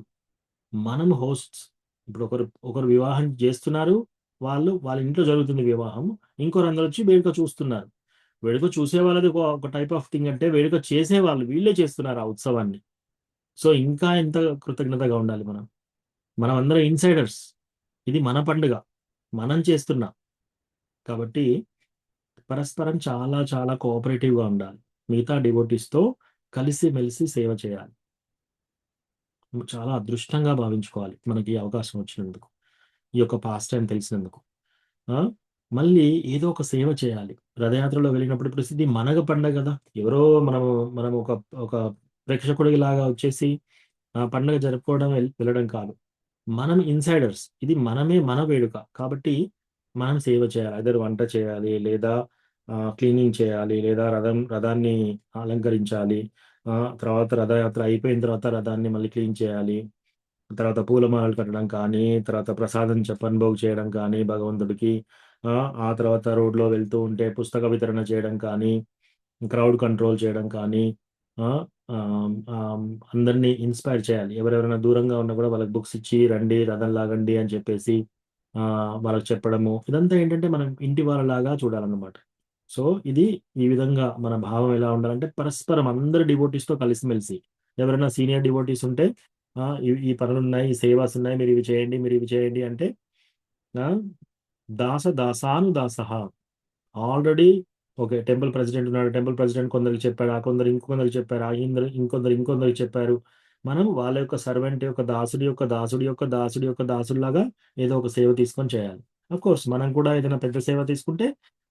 మనం హోస్ట్స్. ఇప్పుడు ఒకరు వివాహం చేస్తున్నారు, వాళ్ళ ఇంట్లో జరుగుతుంది వివాహం, ఇంకొకరు అందరూ వచ్చి వేడుక చూస్తున్నారు. వేడుక చూసే వాళ్ళది ఒక టైప్ ఆఫ్ థింగ్ అంటే, వేడుక చేసే వాళ్ళు వీళ్ళే చేస్తున్నారు ఆ ఉత్సవాన్ని. సో ఇంకా ఎంత కృతజ్ఞతగా ఉండాలి మనం అందరం ఇన్సైడర్స్. ఇది మన పండుగ, మనం చేస్తున్నాం కాబట్టి పరస్పరం చాలా చాలా కోఆపరేటివ్గా ఉండాలి. మిగతా డివోటీస్తో కలిసి మెలిసి సేవ చేయాలి. చాలా అదృష్టంగా భావించుకోవాలి మనకి అవకాశం వచ్చినందుకు, ఈ యొక్క పాస్ట్ టైం తెలిసినందుకు. మళ్ళీ ఏదో ఒక సేవ చేయాలి. రథయాత్రలో వెళ్ళినప్పుడు ప్రసిద్ధి మనగ పండగ కదా. ఎవరో మనం ఒక ప్రేక్షకుడి లాగా వచ్చేసి పండుగ జరుపుకోవడం వెళ్ళడం కాదు. మనం ఇన్సైడర్స్. ఇది మన వేడుక కాబట్టి మనం సేవ చేయాలి. అదర్ వంట చేయాలి, లేదా క్లీనింగ్ చేయాలి, లేదా రథాన్ని అలంకరించాలి. తర్వాత రథయాత్ర అయిపోయిన తర్వాత రథాన్ని మళ్ళీ క్లీన్ చేయాలి. తర్వాత పూలమాలలు కట్టడం కానీ, తర్వాత ప్రసాదం చెప్పన్భోగ్ చేయడం కానీ భగవంతుడికి. ఆ తర్వాత రోడ్లో వెళ్తూ ఉంటే పుస్తక వితరణ చేయడం కానీ, క్రౌడ్ కంట్రోల్ చేయడం కానీ, అందరినీ ఇన్స్పైర్ చేయాలి. ఎవరెవరైనా దూరంగా ఉన్నా కూడా వాళ్ళకి బుక్స్ ఇచ్చి రండి రథం లాగండి అని చెప్పేసి వాళ్ళకి చెప్పడము. ఇదంతా ఏంటంటే మనం ఇంటి వాళ్ళలాగా చూడాలన్నమాట. సో ఇది ఈ విధంగా మన భావం ఎలా ఉండాలంటే పరస్పరం అందరు డివోటీస్తో కలిసిమెలిసి. ఎవరైనా సీనియర్ డివోటీస్ ఉంటే ఈ పనులు ఉన్నాయి, ఈ సేవాస్ ఉన్నాయి, మీరు ఇవి చేయండి, మీరు ఇవి చేయండి అంటే దాసానుదాస. ఆల్రెడీ ఓకే, టెంపుల్ ప్రెసిడెంట్ ఉన్నాడు, టెంపుల్ ప్రెసిడెంట్ కొందరికి చెప్పాడు, కొందరు ఇంకొందరికి చెప్పారు, ఇంకొందరికి చెప్పారు. మనం వాళ్ళ యొక్క సర్వెంట్ యొక్క దాసుడి యొక్క దాసుడి యొక్క దాసుడి యొక్క దాసుడిలాగా ఏదో ఒక సేవ తీసుకొని చేయాలి. అఫ్ కోర్స్ మనం కూడా ఏదైనా పెద్ద సేవ తీసుకుంటే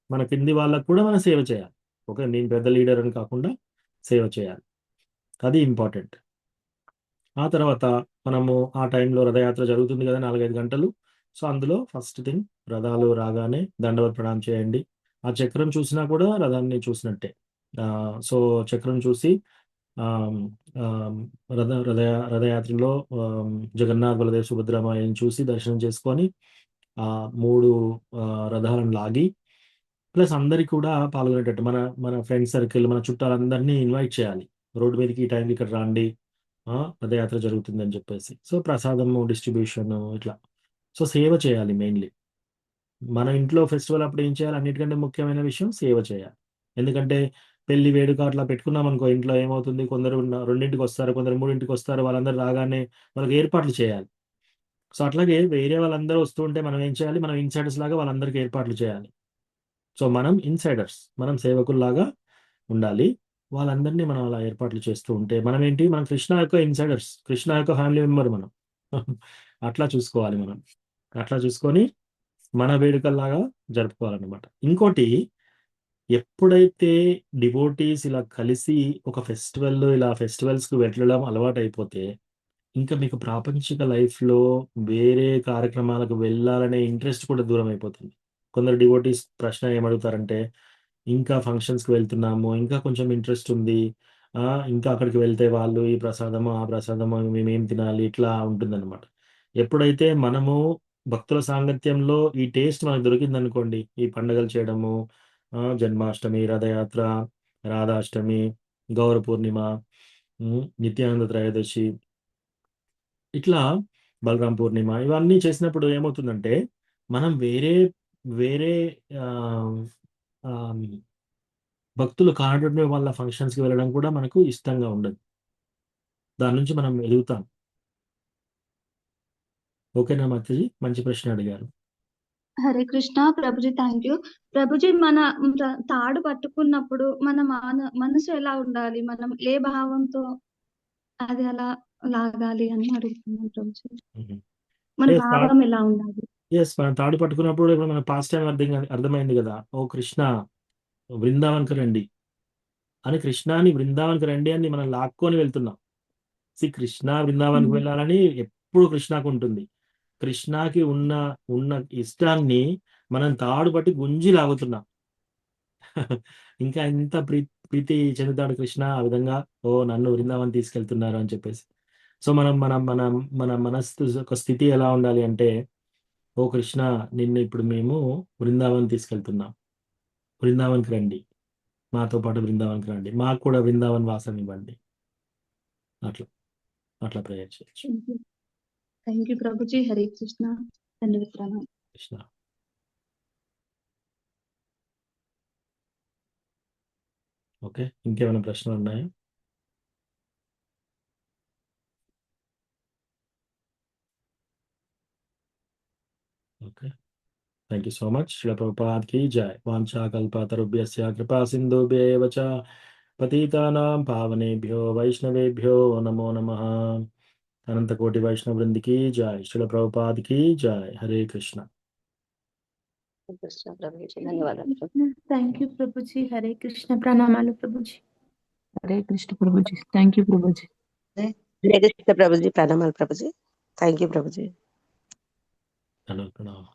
మన కింది వాళ్ళకు కూడా మనం సేవ చేయాలి. ఓకే, నేను పెద్ద లీడర్ అని కాకుండా సేవ చేయాలి, అది ఇంపార్టెంట్. ఆ తర్వాత మనము ఆ టైంలో రథయాత్ర జరుగుతుంది కదా 4-5 గంటలు. సో అందులో ఫస్ట్ థింగ్ రథాలు రాగానే దండవత్ ప్రణామం చేయండి. ఆ చక్రం చూసినా కూడా రథాన్ని చూసినట్టే. సో చక్రం చూసి ఆమ్, ఆమ్, రథయాత్రలో జగన్నాథ్ బలదేవ్ సుభద్రమాయని చూసి దర్శనం చేసుకొని ఆ 3 రథాలను లాగి ప్లస్ అందరికి కూడా పాల్గొనేటట్టు మన మన ఫ్రెండ్ సర్కిల్, మన చుట్టాలందరినీ ఇన్వైట్ చేయాలి. రోడ్డు మీదకి ఈ టైంకి ఇక్కడ రండి, రథయాత్ర జరుగుతుంది అని చెప్పేసి. సో ప్రసాదము డిస్ట్రిబ్యూషన్ ఇట్లా. సో సేవ చేయాలి మెయిన్లీ. మన ఇంట్లో ఫెస్టివల్ అప్పుడు ఏం చేయాలి, అన్నిటికంటే ముఖ్యమైన విషయం సేవ చేయాలి. ఎందుకంటే పెళ్లి వేడుక అట్లా పెట్టుకున్నాం అనుకో, ఇంట్లో ఏమవుతుంది, కొందరు 2ంటికి వస్తారు, కొందరు 3ంటికి వస్తారు, వాళ్ళందరూ రాగానే వాళ్ళకి ఏర్పాట్లు చేయాలి. సో అట్లాగే వేరే వాళ్ళందరూ వస్తూ ఉంటే మనం ఏం చేయాలి, మనం ఇన్సైడర్స్ లాగా వాళ్ళందరికీ ఏర్పాట్లు చేయాలి. సో మనం ఇన్సైడర్స్, మనం సేవకుల్లాగా ఉండాలి. వాళ్ళందరినీ మనం అలా ఏర్పాట్లు చేస్తూ ఉంటే మనం ఏంటి, మనం కృష్ణ యొక్క ఇన్సైడర్స్, కృష్ణ యొక్క ఫ్యామిలీ మెంబర్ మనం. అట్లా చూసుకోవాలి మనం. అట్లా చూసుకొని మన వేడుకల్లాగా జరుపుకోవాలన్నమాట. ఇంకోటి, ఎప్పుడైతే డివోటీస్ ఇలా కలిసి ఒక ఫెస్టివల్, ఇలా ఫెస్టివల్స్కి వెళ్ళడం అలవాటు అయిపోతే ఇంకా మీకు ప్రాపంచిక లైఫ్లో వేరే కార్యక్రమాలకు వెళ్ళాలనే ఇంట్రెస్ట్ కూడా దూరం అయిపోతుంది. కొందరు డివోటీస్ ప్రశ్న ఏమడుగుతారంటే, ఇంకా ఫంక్షన్స్కి వెళ్తున్నాము, ఇంకా కొంచెం ఇంట్రెస్ట్ ఉంది, ఇంకా అక్కడికి వెళ్తే వాళ్ళు ఈ ప్రసాదము ఆ ప్రసాదము మేమేం తినాలి, ఇట్లా ఉంటుందన్నమాట. ఎప్పుడైతే మనము భక్తుల సాంగత్యంలో ఈ టేస్ట్ మనకు దొరికిందనుకోండి, ఈ పండుగలు చేయడము, జన్మాష్టమి, రథయాత్ర, రాధాష్టమి, గౌర పూర్ణిమ, నిత్యానంద త్రయోదశి, ఇట్లా బలరాం పూర్ణిమ, ఇవన్నీ చేసినప్పుడు ఏమవుతుందంటే మనం వేరే వేరే భక్తులు కానటువంటి వాళ్ళ ఫంక్షన్స్కి వెళ్ళడం కూడా మనకు ఇష్టంగా ఉండదు. దాని నుంచి మనం ఎదుగుతాం. ఓకేనా మాతాజీ, మంచి ప్రశ్న అడిగారు. Hare Krishna Prabhuji, thank you Prabhuji. మన తాడు పట్టుకున్నప్పుడు మన మనసు ఎలా ఉండాలి, మనం ఏ భావంతో అది అలా లాగాలి అని అడుగుతున్నాను ప్రభుజీ. మన భావం ఎలా ఉండాలి? ఎస్, మనం తాడు పట్టుకున్నప్పుడు ఇప్పుడు మన పాస్ట్ టైం అర్థమైంది కదా. ఓ కృష్ణ బృందావన్కి రండి అని, కృష్ణాని బృందావన్కి రండి అని మనం లాక్కొని వెళ్తున్నాం. కృష్ణ బృందావన్కి వెళ్ళాలని ఎప్పుడు కృష్ణకు ఉంటుంది. కృష్ణకి ఉన్న ఇష్టాన్ని మనం తాడు పట్టి గుంజి లాగుతున్నాం. ఇంకా ఎంత ప్రీతి చెందుతాడు కృష్ణ ఆ విధంగా, ఓ నన్ను బృందావన్ తీసుకెళ్తున్నారు అని చెప్పేసి. సో మనం మన మన మన మనస్సు యొక్క స్థితి ఎలా ఉండాలి అంటే, ఓ కృష్ణ నిన్ను ఇప్పుడు మేము బృందావన్ తీసుకెళ్తున్నాం, బృందావన్కి రండి, మాతో పాటు బృందావన్కి రండి, మాకు కూడా బృందావన్ వాసం ఇవ్వండి. అట్లా ప్రేయర్ చేయొచ్చు. థ్యాంక్ యూ ప్రభుజీ. హరే కృష్ణ. ధన్యవాదాలు కృష్ణ. ఓకే, ఇంకేమైనా ప్రశ్నలు ఉన్నాయా? Okay, thank you so much. Srila Prabhupada కీ జై. వాంఛా కల్పతరుభ్యస్య కృపా సింధుభ్యేవ చ పతితానాం పావనేభ్యో వైష్ణవేభ్యో నమో నమః. అనంత కోటి వైష్ణవ బృంది కీ జై. శ్రీల ప్రభుపాద్ కీ జై. హరే కృష్ణ. ధన్యవాదాలు. థ్యాంక్ యూ ప్రభుజీ. హరే కృష్ణ. ప్రణామాలు ప్రభుజీ. హరే కృష్ణ ప్రభుజీ. థ్యాంక్ యూ ప్రభుజీ. హరే కృష్ణ ప్రభుజీ. ప్రణామాలు ప్రభుజీ. Thank you Prabhuji. ప్రణామం.